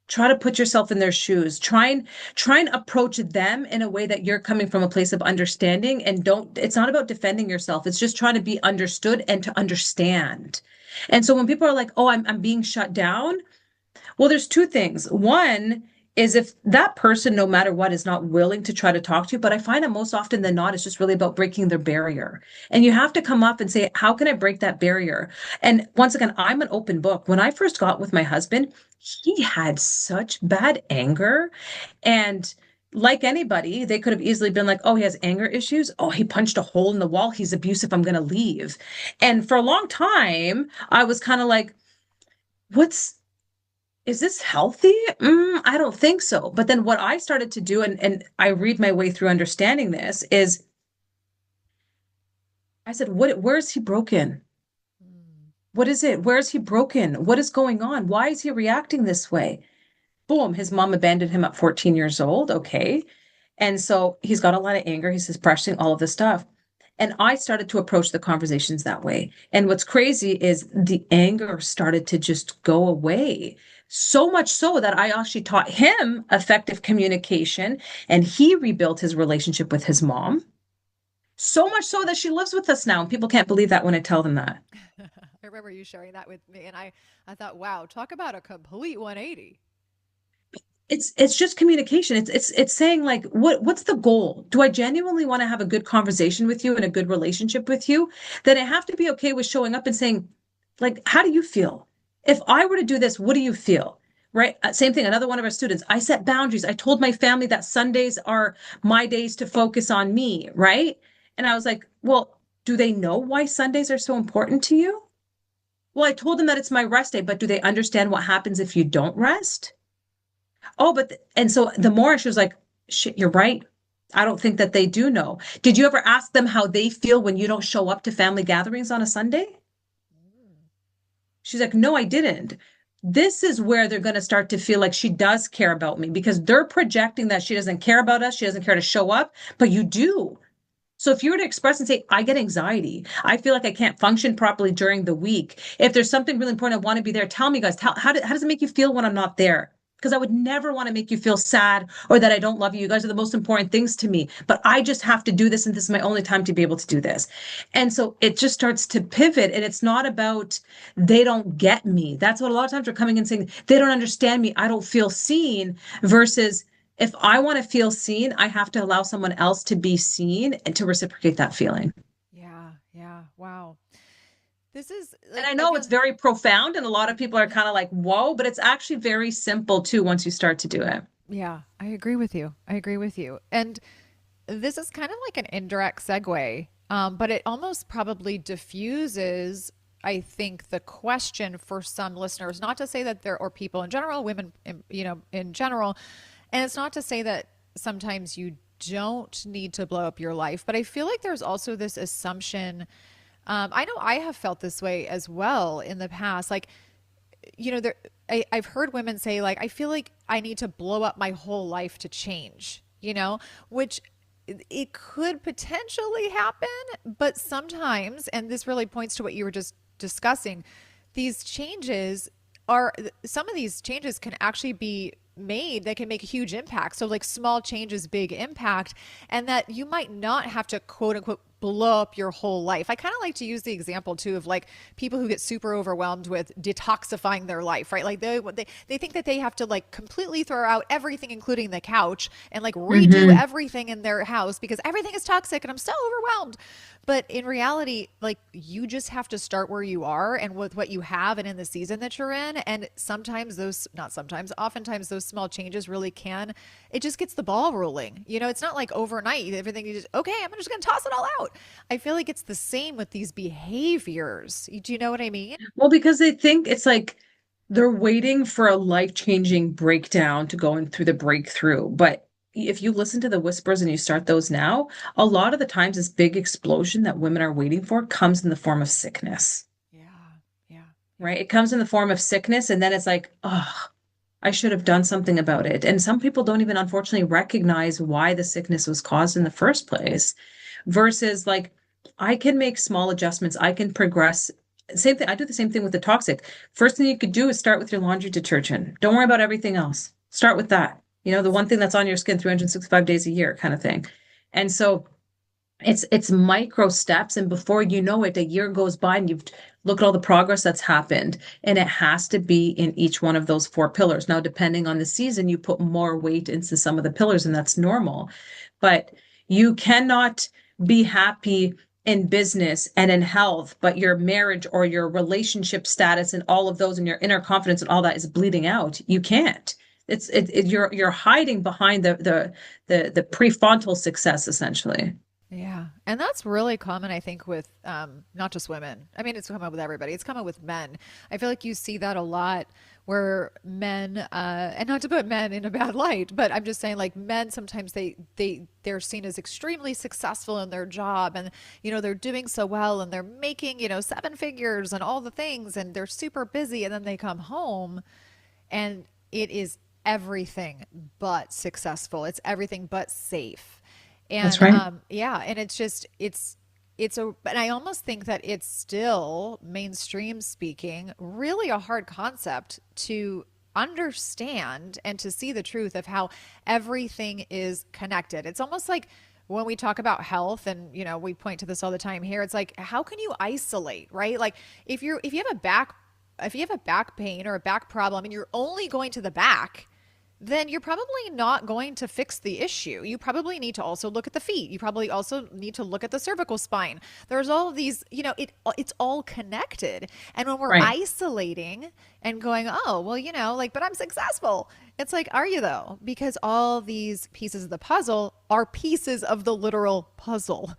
[SPEAKER 2] Try to put yourself in their shoes. Try and approach them in a way that you're coming from a place of understanding, and don't, it's not about defending yourself. It's just trying to be understood and to understand. And so when people are like, "Oh, I'm being shut down," well, there's two things. One is if that person, no matter what, is not willing to try to talk to you, but I find that most often than not, it's just really about breaking their barrier. And you have to come up and say, how can I break that barrier? And once again, I'm an open book. When I first got with my husband, he had such bad anger. And like anybody, they could have easily been like, oh, he has anger issues. Oh, he punched a hole in the wall. He's abusive. I'm going to leave. And for a long time, I was kind of like, what's is this healthy? I don't think so. But then what I started to do, and I read my way through understanding this, is I said, where is he broken?
[SPEAKER 1] Mm.
[SPEAKER 2] What is it? Where is he broken? What is going on? Why is he reacting this way? Boom, his mom abandoned him at 14 years old. Okay. And so he's got a lot of anger. He's suppressing all of this stuff. And I started to approach the conversations that way. And what's crazy is the anger started to just go away. So much so that I actually taught him effective communication, and he rebuilt his relationship with his mom. So much so that she lives with us now. And people can't believe that when I tell them that.
[SPEAKER 1] I remember you sharing that with me, and I thought, wow, talk about a complete 180.
[SPEAKER 2] It's just communication. It's saying like what's the goal? Do I genuinely want to have a good conversation with you and a good relationship with you? Then I have to be okay with showing up and saying, like, how do you feel? If I were to do this, what do you feel? Right? Same thing. Another one of our students, I set boundaries. I told my family that Sundays are my days to focus on me, right? And I was like, well, do they know why Sundays are so important to you? Well, I told them that it's my rest day, but do they understand what happens if you don't rest? Oh, and so the more she was like, shit, you're right. I don't think that they do know. Did you ever ask them how they feel when you don't show up to family gatherings on a Sunday?
[SPEAKER 1] Mm.
[SPEAKER 2] She's like, no, I didn't. This is where they're going to start to feel like she does care about me because they're projecting that she doesn't care about us. She doesn't care to show up, but you do. So if you were to express and say, I get anxiety, I feel like I can't function properly during the week. If there's something really important, I want to be there. Tell me, guys, how does it make you feel when I'm not there? Because I would never want to make you feel sad or that I don't love you. You guys are the most important things to me. But I just have to do this, and this is my only time to be able to do this. And so it just starts to pivot. And it's not about they don't get me. That's what a lot of times we're coming and saying, they don't understand me. I don't feel seen versus if I want to feel seen, I have to allow someone else to be seen and to reciprocate that feeling.
[SPEAKER 1] Yeah, yeah. Wow. This is
[SPEAKER 2] And
[SPEAKER 1] like,
[SPEAKER 2] I
[SPEAKER 1] I
[SPEAKER 2] know
[SPEAKER 1] feel,
[SPEAKER 2] it's very profound, and a lot of people are kind of like, whoa, but it's actually very simple too once you start to do it.
[SPEAKER 1] yeah, I agree with you. I agree with you. And this is kind of like an indirect segue, but it almost probably diffuses, I think, the question for some listeners, not to say that there, or people in general, women, in general. And it's not to say that sometimes you don't need to blow up your life, but I feel like there's also this assumption. I know I have felt this way as well in the past. Like, there, I've heard women say, like, I feel like I need to blow up my whole life to change, which it could potentially happen, but sometimes, and this really points to what you were just discussing, these changes are, some of these changes can actually be made that can make a huge impact. So like small changes, big impact, and that you might not have to quote unquote blow up your whole life. I kind of like to use the example too of like people who get super overwhelmed with detoxifying their life, right? Like they think that they have to like completely throw out everything, including the couch, and like redo
[SPEAKER 2] Hmm.
[SPEAKER 1] everything in their house because everything is toxic and I'm so overwhelmed. But in reality, like you just have to start where you are and with what you have and in the season that you're in. And sometimes those, not sometimes, oftentimes those small changes really can, it just gets the ball rolling. You know, it's not like overnight, everything you just, okay, I'm just going to toss it all out. I feel like it's the same with these behaviors. Do you know what I mean?
[SPEAKER 2] Well, because they think it's like they're waiting for a life-changing breakdown to go in through the breakthrough. But if you listen to the whispers and you start those now, a lot of the times this big explosion that women are waiting for comes in the form of sickness,
[SPEAKER 1] Yeah, yeah, yeah.
[SPEAKER 2] right? It comes in the form of sickness, and then it's like, oh, I should have done something about it. And some people don't even unfortunately recognize why the sickness was caused in the first place, versus like, I can make small adjustments, I can progress. Same thing. I do the same thing with the toxic. First thing you could do is start with your laundry detergent. Don't worry about everything else. Start with that. You know, the one thing that's on your skin 365 days a year kind of thing. And so it's micro steps, and before you know it, a year goes by and you've look at all the progress that's happened, and it has to be in each one of those four pillars. Now, depending on the season, you put more weight into some of the pillars, and that's normal. But you cannot be happy in business and in health, but your marriage or your relationship status and all of those and your inner confidence and all that is bleeding out. You can't. You're hiding behind the prefrontal success essentially.
[SPEAKER 1] Yeah. And that's really common, I think, with not just women. I mean, it's common with everybody. It's common with men. I feel like you see that a lot where men, and not to put men in a bad light, but I'm just saying like men sometimes they're seen as extremely successful in their job and you know they're doing so well and they're making, you know, seven figures and all the things and they're super busy and then they come home and it is everything but successful. It's everything but safe.
[SPEAKER 2] That's
[SPEAKER 1] And
[SPEAKER 2] right.
[SPEAKER 1] yeah, and it's just it's a and I almost think that it's still mainstream speaking really a hard concept to understand and to see the truth of how everything is connected. It's almost like when we talk about health and you know we point to this all the time here, it's like how can you isolate, right? Like if you have a back, if you have a back pain or a back problem and you're only going to the back, then you're probably not going to fix the issue. You probably need to also look at the feet. You probably also need to look at the cervical spine. There's all of these, you know, it's all connected. And when we're
[SPEAKER 2] Right.
[SPEAKER 1] isolating and going, "Oh, well, you know, like but I'm successful." It's like, "Are you though?" Because all these pieces of the puzzle are pieces of the literal puzzle.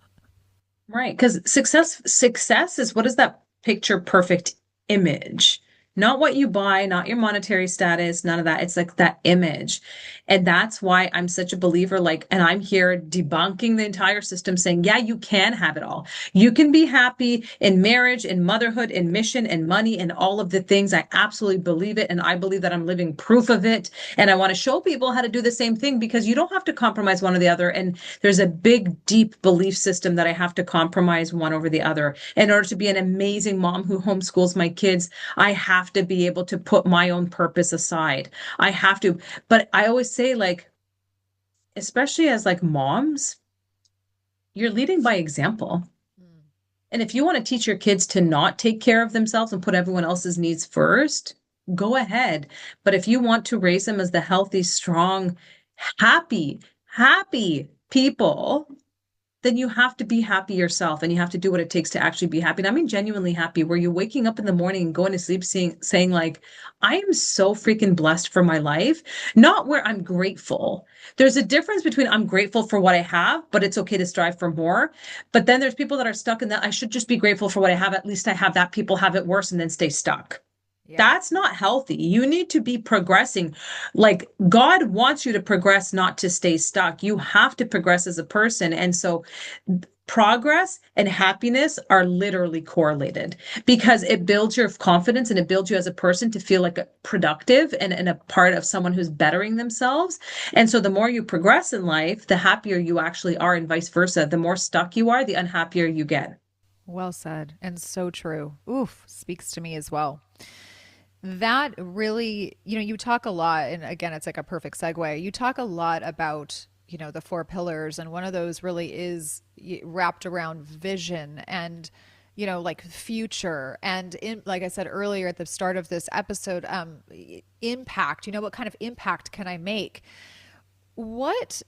[SPEAKER 2] Right. Because success is, what is that picture perfect image? Not what you buy, not your monetary status, none of that. It's like that image. And that's why I'm such a believer. Like, and I'm here debunking the entire system saying, yeah, you can have it all. You can be happy in marriage, in motherhood, in mission, and money, and all of the things. I absolutely believe it. And I believe that I'm living proof of it. And I want to show people how to do the same thing because you don't have to compromise one or the other. And there's a big, deep belief system that I have to compromise one over the other. In order to be an amazing mom who homeschools my kids, I have to be able to put my own purpose aside. I have to. But I always say, like, especially as like moms, you're leading by example.
[SPEAKER 1] Mm.
[SPEAKER 2] And if you want to teach your kids to not take care of themselves and put everyone else's needs first, go ahead. But if you want to raise them as the healthy, strong, happy people, then you have to be happy yourself and you have to do what it takes to actually be happy. And I mean, genuinely happy, where you're waking up in the morning and going to sleep saying like, I am so freaking blessed for my life, not where I'm grateful. There's a difference between I'm grateful for what I have, but it's okay to strive for more. But then there's people that are stuck in that I should just be grateful for what I have. At least I have that. People have it worse and then stay stuck.
[SPEAKER 1] Yeah.
[SPEAKER 2] That's not healthy. You need to be progressing. Like God wants you to progress, not to stay stuck. You have to progress as a person. And so progress and happiness are literally correlated because it builds your confidence and it builds you as a person to feel like a productive and a part of someone who's bettering themselves. And so the more you progress in life, the happier you actually are, and vice versa. The more stuck you are, the unhappier you get.
[SPEAKER 1] Well said and so true. Oof, speaks to me as well. That really, you know, you talk a lot, and again, it's like a perfect segue. You talk a lot about the four pillars. And one of those really is wrapped around vision and, like future. And like I said earlier at the start of this episode, impact, what kind of impact can I make? What,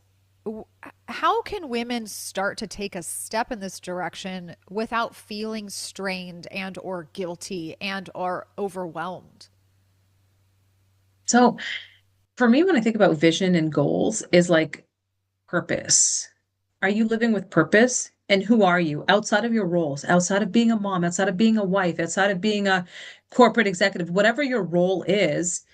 [SPEAKER 1] how can women start to take a step in this direction without feeling strained and or guilty and or overwhelmed?
[SPEAKER 2] So for me, when I think about vision and goals, is like purpose. Are you living with purpose? And who are you outside of your roles, outside of being a mom, outside of being a wife, outside of being a corporate executive, whatever your role is,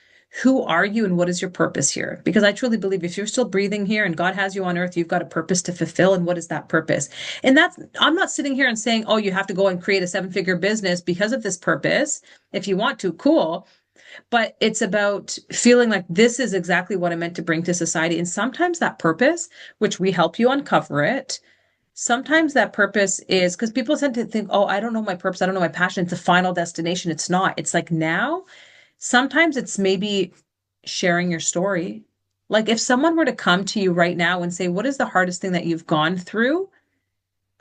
[SPEAKER 2] who are you and what is your purpose here? Because I truly believe if you're still breathing here and God has you on earth, you've got a purpose to fulfill. And what is that purpose? And I'm not sitting here and saying, oh, you have to go and create a seven-figure business because of this purpose. If you want to, cool. But it's about feeling like this is exactly what I'm meant to bring to society. And sometimes that purpose, which we help you uncover it, sometimes that purpose is because people tend to think, oh, I don't know my purpose. I don't know my passion. It's a final destination. It's not. It's like now, sometimes it's maybe sharing your story. Like if someone were to come to you right now and say, what is the hardest thing that you've gone through?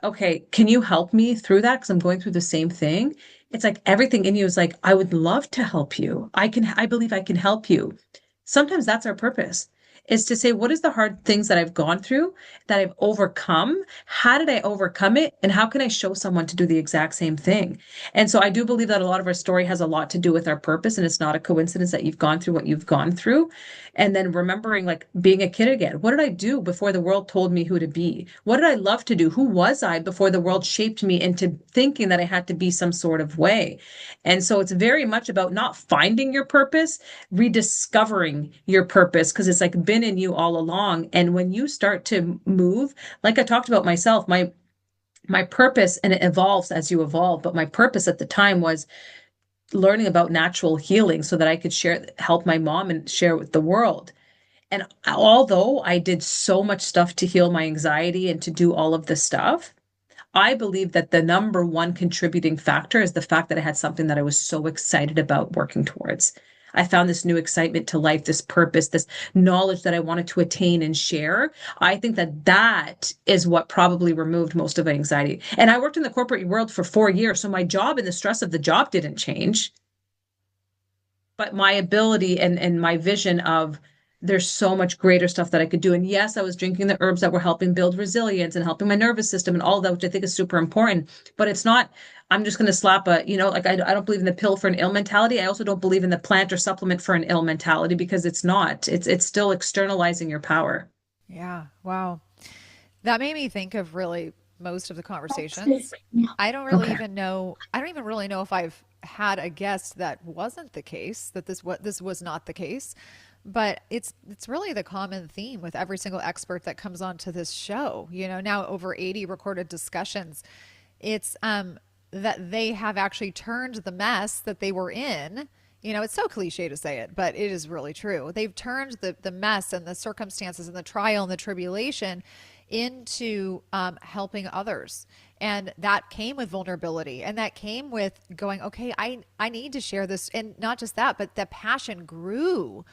[SPEAKER 2] Okay, can you help me through that? Because I'm going through the same thing. It's like everything in you is like, I would love to help you. I believe I can help you. Sometimes that's our purpose, is to say, what is the hard things that I've gone through that I've overcome? How did I overcome it? And how can I show someone to do the exact same thing? And so I do believe that a lot of our story has a lot to do with our purpose. And it's not a coincidence that you've gone through what you've gone through. And then remembering like being a kid again. What did I do before the world told me who to be? What did I love to do? Who was I before the world shaped me into thinking that I had to be some sort of way? And so it's very much about not finding your purpose, rediscovering your purpose, because it's like been in you all along. And when you start to move, like I talked about myself, my purpose, and it evolves as you evolve, but my purpose at the time was learning about natural healing so that I could help my mom and share with the world. And although I did so much stuff to heal my anxiety and to do all of this stuff, I believe that the number one contributing factor is the fact that I had something that I was so excited about working towards. I found this new excitement to life, this purpose, this knowledge that I wanted to attain and share. I think that that is what probably removed most of my anxiety. And I worked in the corporate world for 4 years. So my job and the stress of the job didn't change, but my ability and my vision of there's so much greater stuff that I could do. And yes, I was drinking the herbs that were helping build resilience and helping my nervous system and all of that, which I think is super important. But it's not, I'm just going to slap like I don't believe in the pill for an ill mentality. I also don't believe in the plant or supplement for an ill mentality because it's not. It's still externalizing your power.
[SPEAKER 1] Yeah. Wow. That made me think of really most of the conversations. I don't really
[SPEAKER 2] Okay.
[SPEAKER 1] even know. I don't even really know if I've had a guest that wasn't the case, that this was not the case. But it's really the common theme with every single expert that comes onto this show. Now over 80 recorded discussions. It's that they have actually turned the mess that they were in. It's so cliche to say it, but it is really true. They've turned the mess and the circumstances and the trial and the tribulation into helping others. And that came with vulnerability, and that came with going, okay, I need to share this. And not just that, but the passion grew.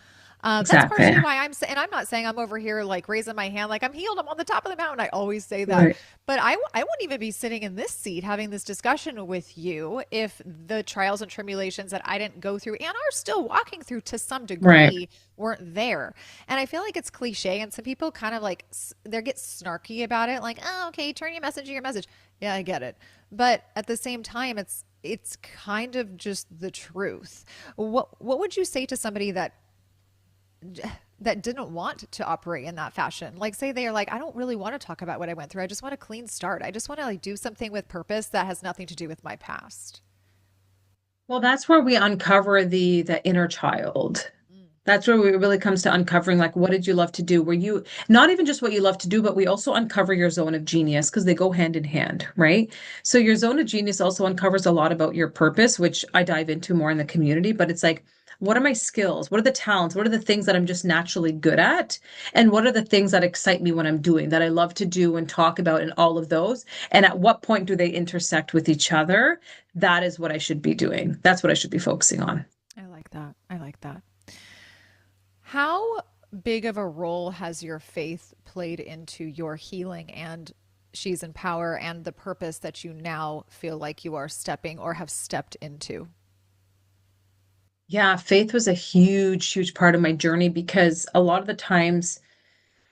[SPEAKER 1] That's
[SPEAKER 2] Exactly.
[SPEAKER 1] partially why and I'm not saying I'm over here like raising my hand like I'm healed, I'm on the top of the mountain. I always say that.
[SPEAKER 2] Right.
[SPEAKER 1] But I wouldn't even be sitting in this seat having this discussion with you if the trials and tribulations that I didn't go through and are still walking through to some
[SPEAKER 2] Right.
[SPEAKER 1] degree weren't there. And I feel like it's cliche, and some people kind of like they get snarky about it, like, oh, okay, turn your message to your message. Yeah, I get it. But at the same time, it's kind of just the truth. What would you say to somebody that didn't want to operate in that fashion? Like, say they're like, I don't really want to talk about what I went through. I just want a clean start. I just want to like do something with purpose that has nothing to do with my past.
[SPEAKER 2] Well, that's where we uncover the inner child.
[SPEAKER 1] Mm.
[SPEAKER 2] That's where it really comes to uncovering like what did you love to do? Were you not even just what you love to do, but we also uncover your zone of genius because they go hand in hand, right? So your zone of genius also uncovers a lot about your purpose, which I dive into more in the community, but it's like what are my skills? What are the talents? What are the things that I'm just naturally good at? And what are the things that excite me when I'm doing that I love to do and talk about and all of those? And at what point do they intersect with each other? That is what I should be doing. That's what I should be focusing on.
[SPEAKER 1] I like that. I like that. How big of a role has your faith played into your healing and she's in power and the purpose that you now feel like you are stepping or have stepped into?
[SPEAKER 2] Yeah, faith was a huge, huge part of my journey because a lot of the times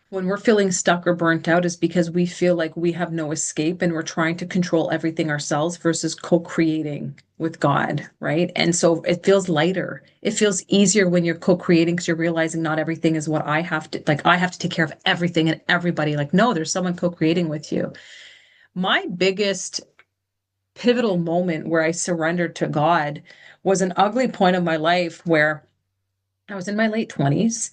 [SPEAKER 2] when we're feeling stuck or burnt out is because we feel like we have no escape and we're trying to control everything ourselves versus co-creating with God, right? And so it feels lighter. It feels easier when you're co-creating because you're realizing not everything is what I have to, like, I have to take care of everything and everybody. Like, no, there's someone co-creating with you. My biggest pivotal moment where I surrendered to God was an ugly point of my life where I was in my late 20s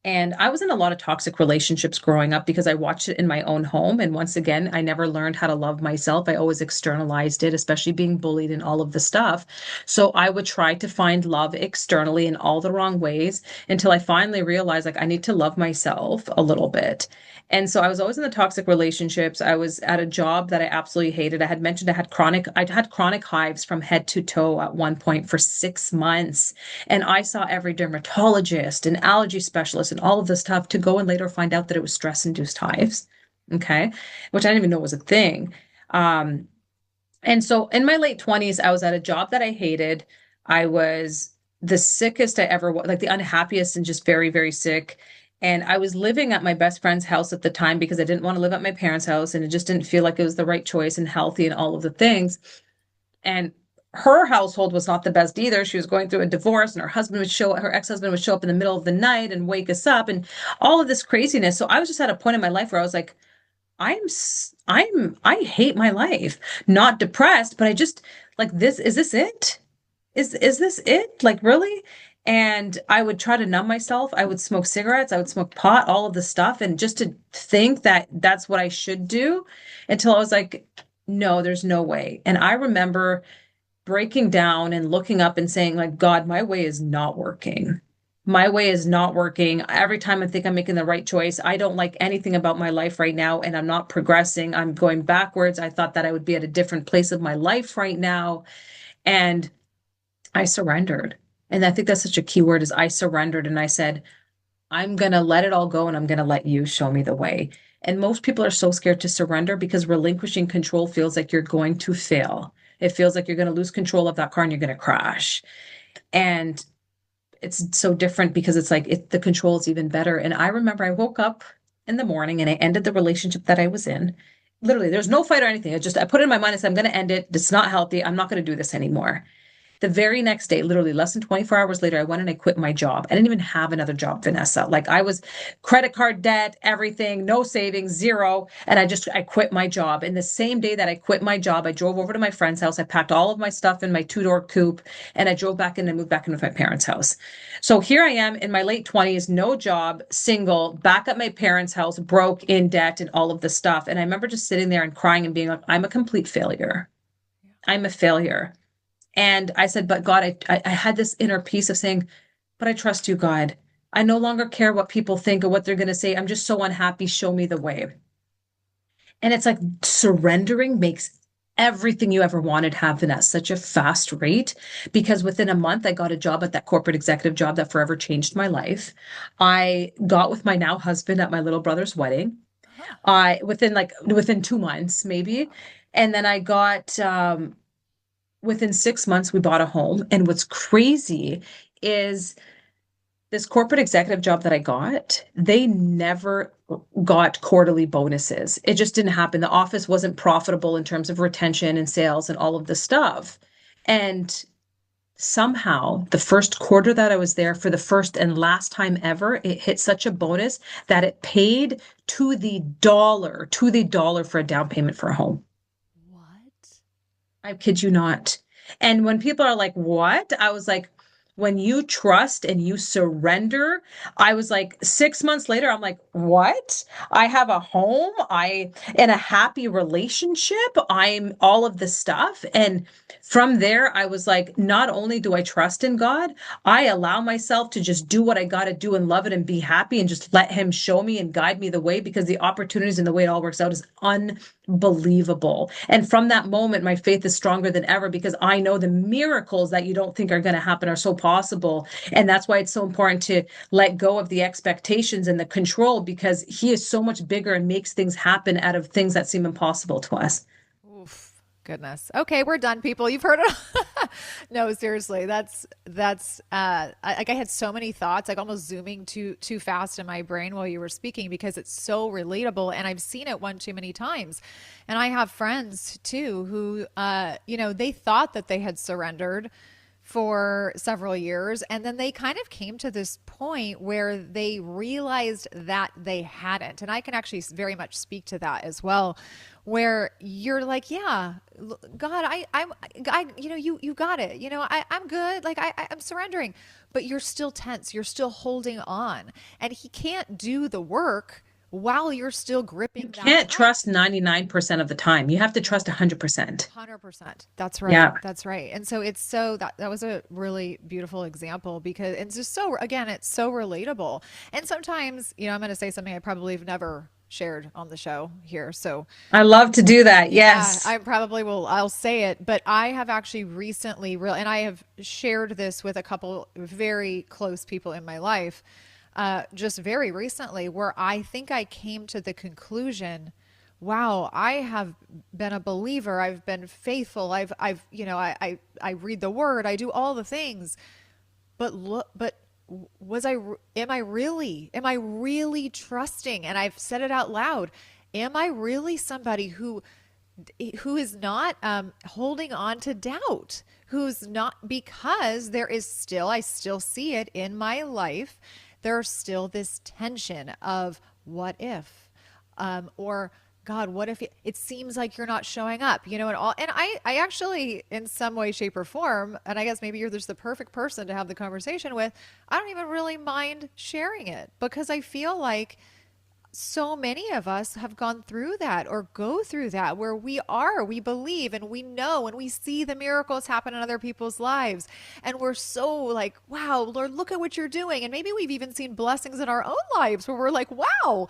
[SPEAKER 2] and I was in a lot of toxic relationships growing up because I watched it in my own home. And once again, I never learned how to love myself. I always externalized it, especially being bullied and all of the stuff. So I would try to find love externally in all the wrong ways until I finally realized like I need to love myself a little bit. And so I was always in the toxic relationships. I was at a job that I absolutely hated. I had mentioned I had chronic hives from head to toe at one point for 6 months. And I saw every dermatologist and allergy specialist and all of this stuff to go and later find out that it was stress induced hives. Okay. Which I didn't even know was a thing. Um, and so in my late 20s, I was at a job that I hated. I was the sickest I ever was, like the unhappiest and just very, very sick. And I was living at my best friend's house at the time because I didn't want to live at my parents' house and it just didn't feel like it was the right choice and healthy and all of the things. And her household was not the best either. She was going through a divorce and her ex-husband would show up in the middle of the night and wake us up and all of this craziness. So I was just at a point in my life where I was like, I hate my life. Not depressed, but I just like this, is this it? Is this it? Like really? And I would try to numb myself. I would smoke cigarettes, I would smoke pot, all of the stuff, and just to think that that's what I should do until I was like, no, there's no way. And I remember breaking down and looking up and saying, like, God, my way is not working. My way is not working. Every time I think I'm making the right choice, I don't like anything about my life right now, and I'm not progressing. I'm going backwards. I thought that I would be at a different place of my life right now. And I surrendered. And I think that's such a key word is I surrendered and I said, I'm going to let it all go and I'm going to let you show me the way. And most people are so scared to surrender because relinquishing control feels like you're going to fail. It feels like you're going to lose control of that car and you're going to crash. And it's so different because it's like the control is even better. And I remember I woke up in the morning and I ended the relationship that I was in. Literally, there's no fight or anything. I put it in my mind and said, I'm going to end it. It's not healthy. I'm not going to do this anymore. The very next day, literally less than 24 hours later, I went and I quit my job. I didn't even have another job, Vanessa. Like I was credit card debt, everything, no savings, zero. And I quit my job. And the same day that I quit my job, I drove over to my friend's house. I packed all of my stuff in my two-door coupe and I drove back in and moved back in with my parents' house. So here I am in my late 20s, no job, single, back at my parents' house, broke, in debt, and all of this stuff. And I remember just sitting there and crying and being like, I'm a complete failure. I'm a failure. And I said, but God, I had this inner peace of saying, but I trust you, God. I no longer care what people think or what they're going to say. I'm just so unhappy. Show me the way. And it's like surrendering makes everything you ever wanted happen at such a fast rate because within a month I got a job at that corporate executive job that forever changed my life. I got with my now husband at my little brother's wedding.
[SPEAKER 1] Huh.
[SPEAKER 2] I within 2 months maybe. And then I got within 6 months, we bought a home. And what's crazy is this corporate executive job that I got, they never got quarterly bonuses. It just didn't happen. The office wasn't profitable in terms of retention and sales and all of the stuff. And somehow, the first quarter that I was there for the first and last time ever, it hit such a bonus that it paid to the dollar for a down payment for a home.
[SPEAKER 1] What?
[SPEAKER 2] I kid you not. And when people are like, what? I was like, when you trust and you surrender, I was like, 6 months later, I'm like, what? I have a home. In a happy relationship. I'm all of this stuff. And from there, I was like, not only do I trust in God, I allow myself to just do what I got to do and love it and be happy and just let Him show me and guide me the way because the opportunities and the way it all works out is unbelievable. And from that moment, my faith is stronger than ever because I know the miracles that you don't think are going to happen are so possible. And that's why it's so important to let go of the expectations and the control because he is so much bigger and makes things happen out of things that seem impossible to us.
[SPEAKER 1] Oof, goodness. Okay, we're done, people. You've heard it. No, seriously, like I had so many thoughts, like almost zooming too fast in my brain while you were speaking because it's so relatable, and I've seen it one too many times. And I have friends too who, they thought that they had surrendered for several years. And then they kind of came to this point where they realized that they hadn't. And I can actually very much speak to that as well, where you're like, yeah, God, you got it. I'm good. Like I'm surrendering, but you're still tense. You're still holding on, and he can't do the work while you're still
[SPEAKER 2] You
[SPEAKER 1] gripping that
[SPEAKER 2] can't
[SPEAKER 1] tight.
[SPEAKER 2] trust 99% of the time. You have to trust 100%.
[SPEAKER 1] 100%. That's right.
[SPEAKER 2] Yeah.
[SPEAKER 1] That's right. And so it's so that was a really beautiful example because it's just so, again, it's so relatable. And sometimes, I'm going to say something I probably have never shared on the show here. So
[SPEAKER 2] I love to do that.
[SPEAKER 1] yeah,
[SPEAKER 2] Yes.
[SPEAKER 1] I probably will. I'll say it, but I have actually recently and I have shared this with a couple very close people in my life, just very recently, where I think I came to the conclusion, wow, I have been a believer. I've been faithful. I read the word. I do all the things, but look, but am I really trusting? And I've said it out loud. Am I really somebody who is not holding on to doubt, who's not, because I still see it in my life. There's still this tension of what if, or God, what if it seems like you're not showing up, and all. And I actually, in some way, shape, or form, and I guess maybe you're just the perfect person to have the conversation with, I don't even really mind sharing it because I feel like so many of us have gone through that or go through that where we believe and we know and we see the miracles happen in other people's lives. And we're so like, wow, Lord, look at what you're doing. And maybe we've even seen blessings in our own lives where we're like, wow,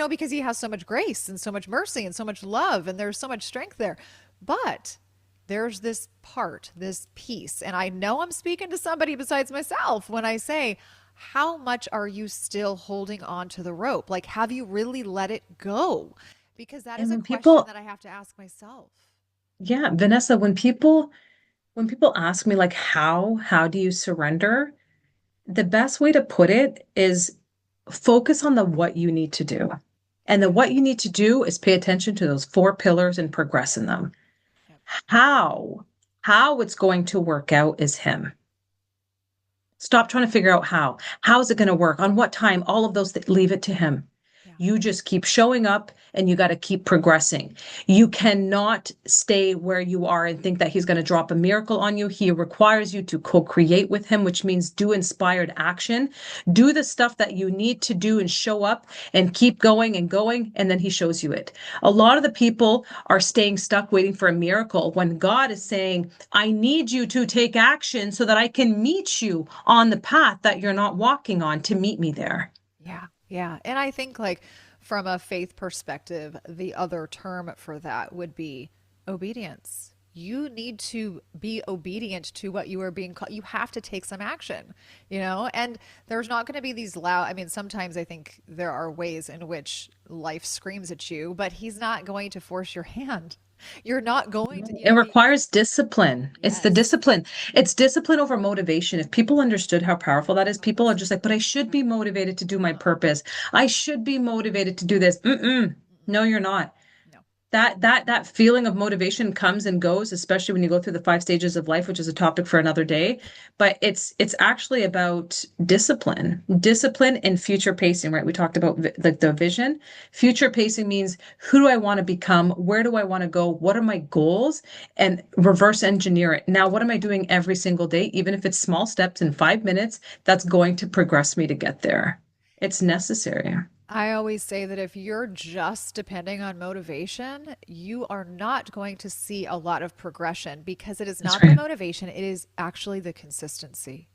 [SPEAKER 1] because he has so much grace and so much mercy and so much love and there's so much strength there. But there's this part, this piece. And I know I'm speaking to somebody besides myself when I say, how much are you still holding on to the rope? Like, have you really let it go? Because that is
[SPEAKER 2] And
[SPEAKER 1] a
[SPEAKER 2] when
[SPEAKER 1] question
[SPEAKER 2] people,
[SPEAKER 1] that I have to ask myself.
[SPEAKER 2] yeah, Vanessa, when people ask me like how do you surrender? The best way to put it is focus on the what you need to do. And the
[SPEAKER 1] Yeah.
[SPEAKER 2] what you need to do is pay attention to those four pillars and progress in them.
[SPEAKER 1] Yep.
[SPEAKER 2] How it's going to work out is him. Stop trying to figure out how. How is it going to work? On what time? All of those, leave it to him.
[SPEAKER 1] Yeah.
[SPEAKER 2] You just keep showing up and you got to keep progressing. You cannot stay where you are and think that he's going to drop a miracle on you. He requires you to co-create with him, which means do inspired action. Do the stuff that you need to do and show up and keep going, and then he shows you it. A lot of the people are staying stuck waiting for a miracle when God is saying, I need you to take action so that I can meet you on the path that you're not walking on to meet me there.
[SPEAKER 1] Yeah. Yeah. And I think, like, from a faith perspective, the other term for that would be obedience. You need to be obedient to what you are being called. You have to take some action, and there's not going to be these loud. I mean, sometimes I think there are ways in which life screams at you, but he's not going to force your hand. You're not going to,
[SPEAKER 2] It requires discipline. It's the
[SPEAKER 1] yes,
[SPEAKER 2] discipline. It's discipline over motivation. If people understood how powerful that is, people are just
[SPEAKER 1] 100%.
[SPEAKER 2] like, but I should be motivated to do my
[SPEAKER 1] Uh-uh.
[SPEAKER 2] purpose. I should be motivated to do this. Mm-mm.
[SPEAKER 1] Mm-mm.
[SPEAKER 2] No, you're not.
[SPEAKER 1] No.
[SPEAKER 2] That feeling of motivation comes and goes, especially when you go through the five stages of life, which is a topic for another day. But it's actually about discipline and future pacing, right? We talked about the vision. Future pacing means who do I want to become? Where do I want to go? What are my goals? And reverse engineer it. Now, what am I doing every single day, even if it's small steps in 5 minutes, that's going to progress me to get there. It's necessary.
[SPEAKER 1] I always say that if you're just depending on motivation, you are not going to see a lot of progression because it is
[SPEAKER 2] That's
[SPEAKER 1] not the
[SPEAKER 2] right.
[SPEAKER 1] motivation, it is actually the consistency.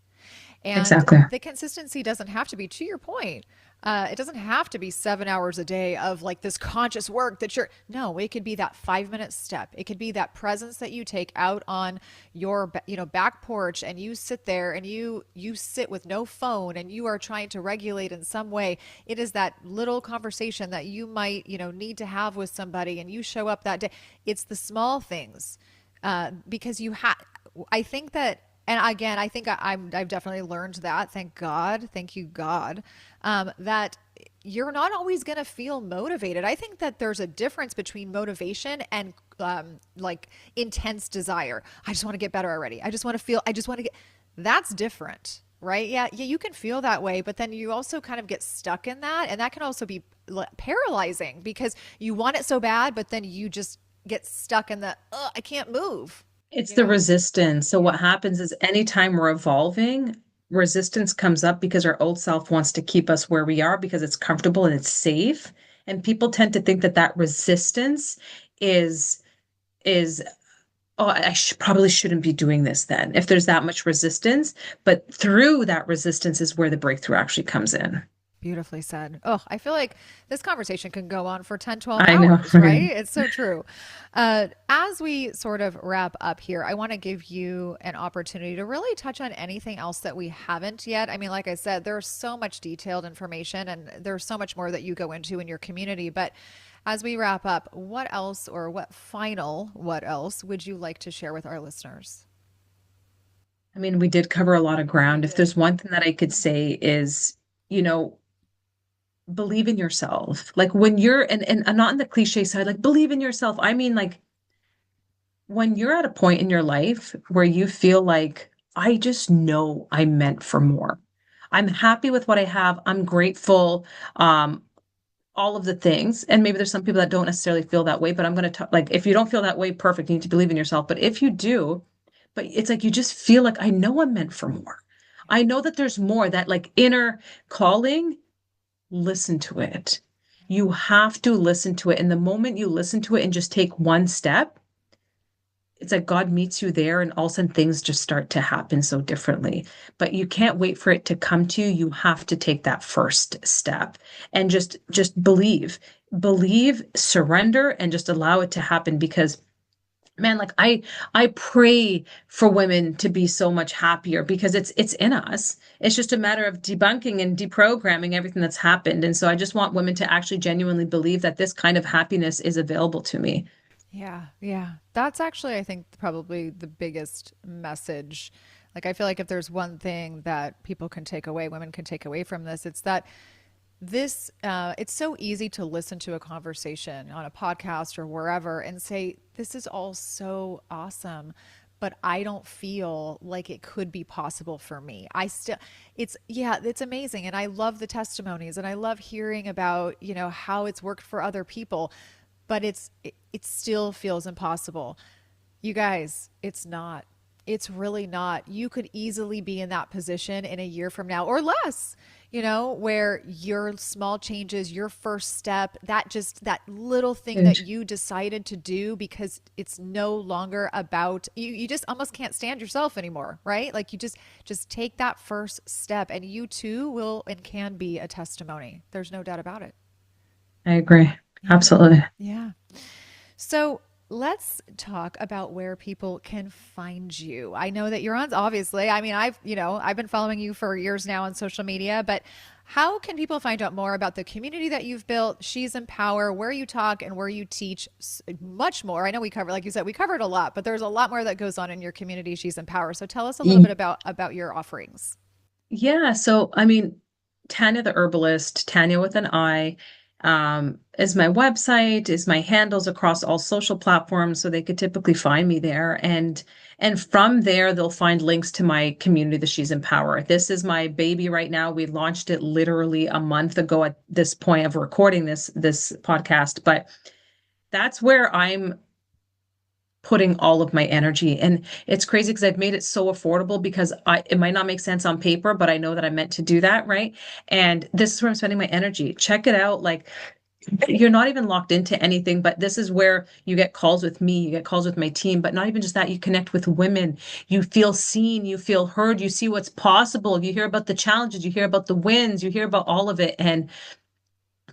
[SPEAKER 1] And
[SPEAKER 2] Exactly.
[SPEAKER 1] the consistency doesn't have to be, to your point, it doesn't have to be 7 hours a day of like this conscious work that you're, no, it could be that 5 minute step. It could be that presence that you take out on your, back porch and you sit there and you sit with no phone and you are trying to regulate in some way. It is that little conversation that you might, need to have with somebody and you show up that day. It's the small things because I think that, and again, I think I've definitely learned that. Thank God, thank you God, that you're not always going to feel motivated. I think that there's a difference between motivation and like intense desire. I just want to get better already. I just want to feel. I just want to get. That's different, right? Yeah, yeah. You can feel that way, but then you also kind of get stuck in that, and that can also be paralyzing because you want it so bad, but then you just get stuck in the I can't move.
[SPEAKER 2] It's
[SPEAKER 1] You
[SPEAKER 2] the
[SPEAKER 1] know?
[SPEAKER 2] resistance. So what
[SPEAKER 1] Yeah.
[SPEAKER 2] happens is anytime we're evolving, resistance comes up because our old self wants to keep us where we are because it's comfortable and it's safe. And people tend to think that that resistance is is oh, probably shouldn't be doing this then if there's that much resistance. But through that resistance is where the breakthrough actually comes in.
[SPEAKER 1] Beautifully said. Oh, I feel like this conversation can go on for 10, 12
[SPEAKER 2] I know,
[SPEAKER 1] hours, right?
[SPEAKER 2] right?
[SPEAKER 1] It's so true. As we sort of wrap up here, I want to give you an opportunity to really touch on anything else that we haven't yet. I mean, like I said, there's so much detailed information and there's so much more that you go into in your community. But as we wrap up, what else or what else would you like to share with our listeners?
[SPEAKER 2] I mean, we did cover a lot of
[SPEAKER 1] We
[SPEAKER 2] ground. If
[SPEAKER 1] did.
[SPEAKER 2] there's one thing that I could say is, you know, believe in yourself. Like when you're and I'm not in the cliche side, like believe in yourself. I mean like when you're at a point in your life where you feel like I just know I'm meant for more. I'm happy with what I have. I'm grateful. All of the things. And maybe there's some people that don't necessarily feel that way, but I'm going to talk like if you don't feel that way, perfect. You need to believe in yourself. But if you do, but it's like you just feel like I know I'm meant for more. I know that there's more, that like inner calling, listen to it. You have to listen to it. And the moment you listen to it and just take one step, it's like God meets you there, and all of a sudden things just start to happen so differently. But you can't wait for it to come to you. You have to take that first step and just believe, surrender, and just allow it to happen because man, like I pray for women to be so much happier because it's in us. It's just a matter of debunking and deprogramming everything that's happened. And so I just want women to actually genuinely believe that this kind of happiness is available to me.
[SPEAKER 1] Yeah, yeah. That's actually, I think, probably the biggest message. Like, I feel like if there's one thing that people can take away, women can take away from this, it's that it's so easy to listen to a conversation on a podcast or wherever and say, this is all so awesome, but I don't feel like it could be possible for me. Yeah, it's amazing. And I love the testimonies and I love hearing about, how it's worked for other people, but it still feels impossible. You guys, it's not. It's really not. You could easily be in that position in a year from now or less, where your small changes, your first step, that little thing that
[SPEAKER 2] Huge.
[SPEAKER 1] you decided to do because it's no longer about you just almost can't stand yourself anymore, right? Like you just take that first step and you too will and can be a testimony. There's no doubt about it.
[SPEAKER 2] I agree.
[SPEAKER 1] Yeah.
[SPEAKER 2] Absolutely.
[SPEAKER 1] Yeah. So let's talk about where people can find you. I know that you're on, obviously. I mean, I've been following you for years now on social media, but how can people find out more about the community that you've built, She's in Power, where you talk and where you teach much more? I know we covered, like you said, we covered a lot, but there's a lot more that goes on in your community, She's in Power. So tell us a little bit about your offerings.
[SPEAKER 2] Yeah, so I mean, Tanya the Herbalist, Tanya with an I, is my website, is my handles across all social platforms, so they could typically find me there. And from there, they'll find links to my community, the She's in Power. This is my baby right now. We launched it literally a month ago at this point of recording this podcast, but that's where I'm putting all of my energy. And it's crazy because I've made it so affordable because it might not make sense on paper, but I know that I meant to do that, right? And this is where I'm spending my energy. Check it out. Like you're not even locked into anything, but this is where you get calls with me, you get calls with my team, but not even just that, you connect with women. You feel seen, you feel heard, you see what's possible, you hear about the challenges, you hear about the wins, you hear about all of it. And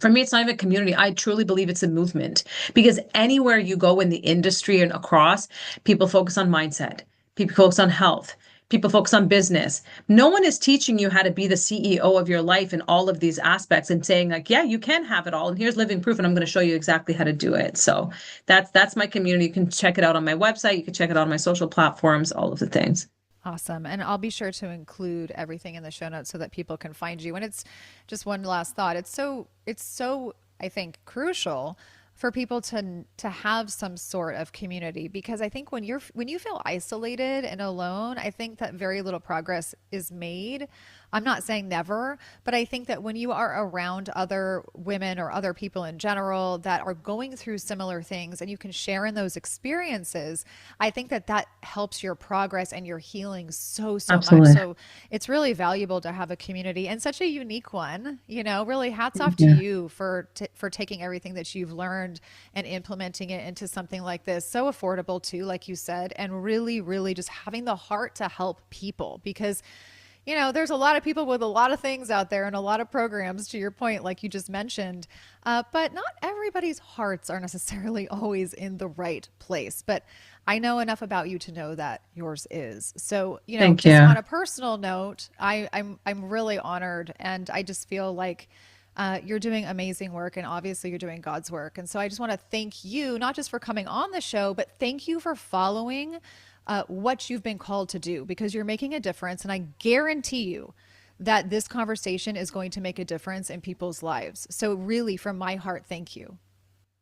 [SPEAKER 2] for me, it's not even a community. I truly believe it's a movement because anywhere you go in the industry and across, people focus on mindset, people focus on health, people focus on business. No one is teaching you how to be the CEO of your life in all of these aspects and saying like, yeah, you can have it all. And here's living proof. And I'm going to show you exactly how to do it. So that's my community. You can check it out on my website. You can check it out on my social platforms, all of the things.
[SPEAKER 1] Awesome. And I'll be sure to include everything in the show notes so that people can find you. And it's just one last thought. It's so I think crucial for people to have some sort of community because I think when you feel isolated and alone, I think that very little progress is made. I'm not saying never, but I think that when you are around other women or other people in general that are going through similar things and you can share in those experiences, I think that that helps your progress and your healing so much.
[SPEAKER 2] Absolutely.
[SPEAKER 1] So it's really valuable to have a community and such a unique one. You know, really hats off to
[SPEAKER 2] Yeah.
[SPEAKER 1] you for taking everything that you've learned and implementing it into something like this. So affordable too, like you said, and really just having the heart to help people because there's a lot of people with a lot of things out there and a lot of programs, to your point, like you just mentioned. But not everybody's hearts are necessarily always in the right place. But I know enough about you to know that yours is. So,
[SPEAKER 2] Thank
[SPEAKER 1] just
[SPEAKER 2] you.
[SPEAKER 1] on a personal note, I'm really honored, and I just feel like you're doing amazing work, and obviously you're doing God's work. And so I just want to thank you, not just for coming on the show, but thank you for following what you've been called to do because you're making a difference. And I guarantee you that this conversation is going to make a difference in people's lives. So, really, from my heart, thank you.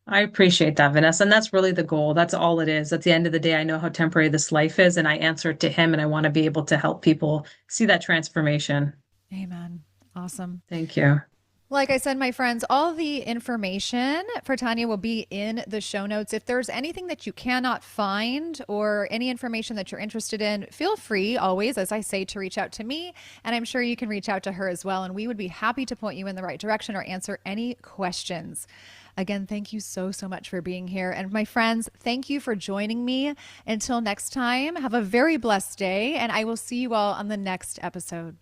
[SPEAKER 2] I appreciate that, Vanessa. And that's really the goal. That's all it is. At the end of the day, I know how temporary this life is, and I answer it to him, and I want to be able to help people see that transformation.
[SPEAKER 1] Amen. Awesome.
[SPEAKER 2] Thank you.
[SPEAKER 1] Like I said, my friends, all the information for Tania will be in the show notes. If there's anything that you cannot find or any information that you're interested in, feel free always, as I say, to reach out to me. And I'm sure you can reach out to her as well. And we would be happy to point you in the right direction or answer any questions. Again, thank you so much for being here. And my friends, thank you for joining me. Until next time, have a very blessed day, and I will see you all on the next episode.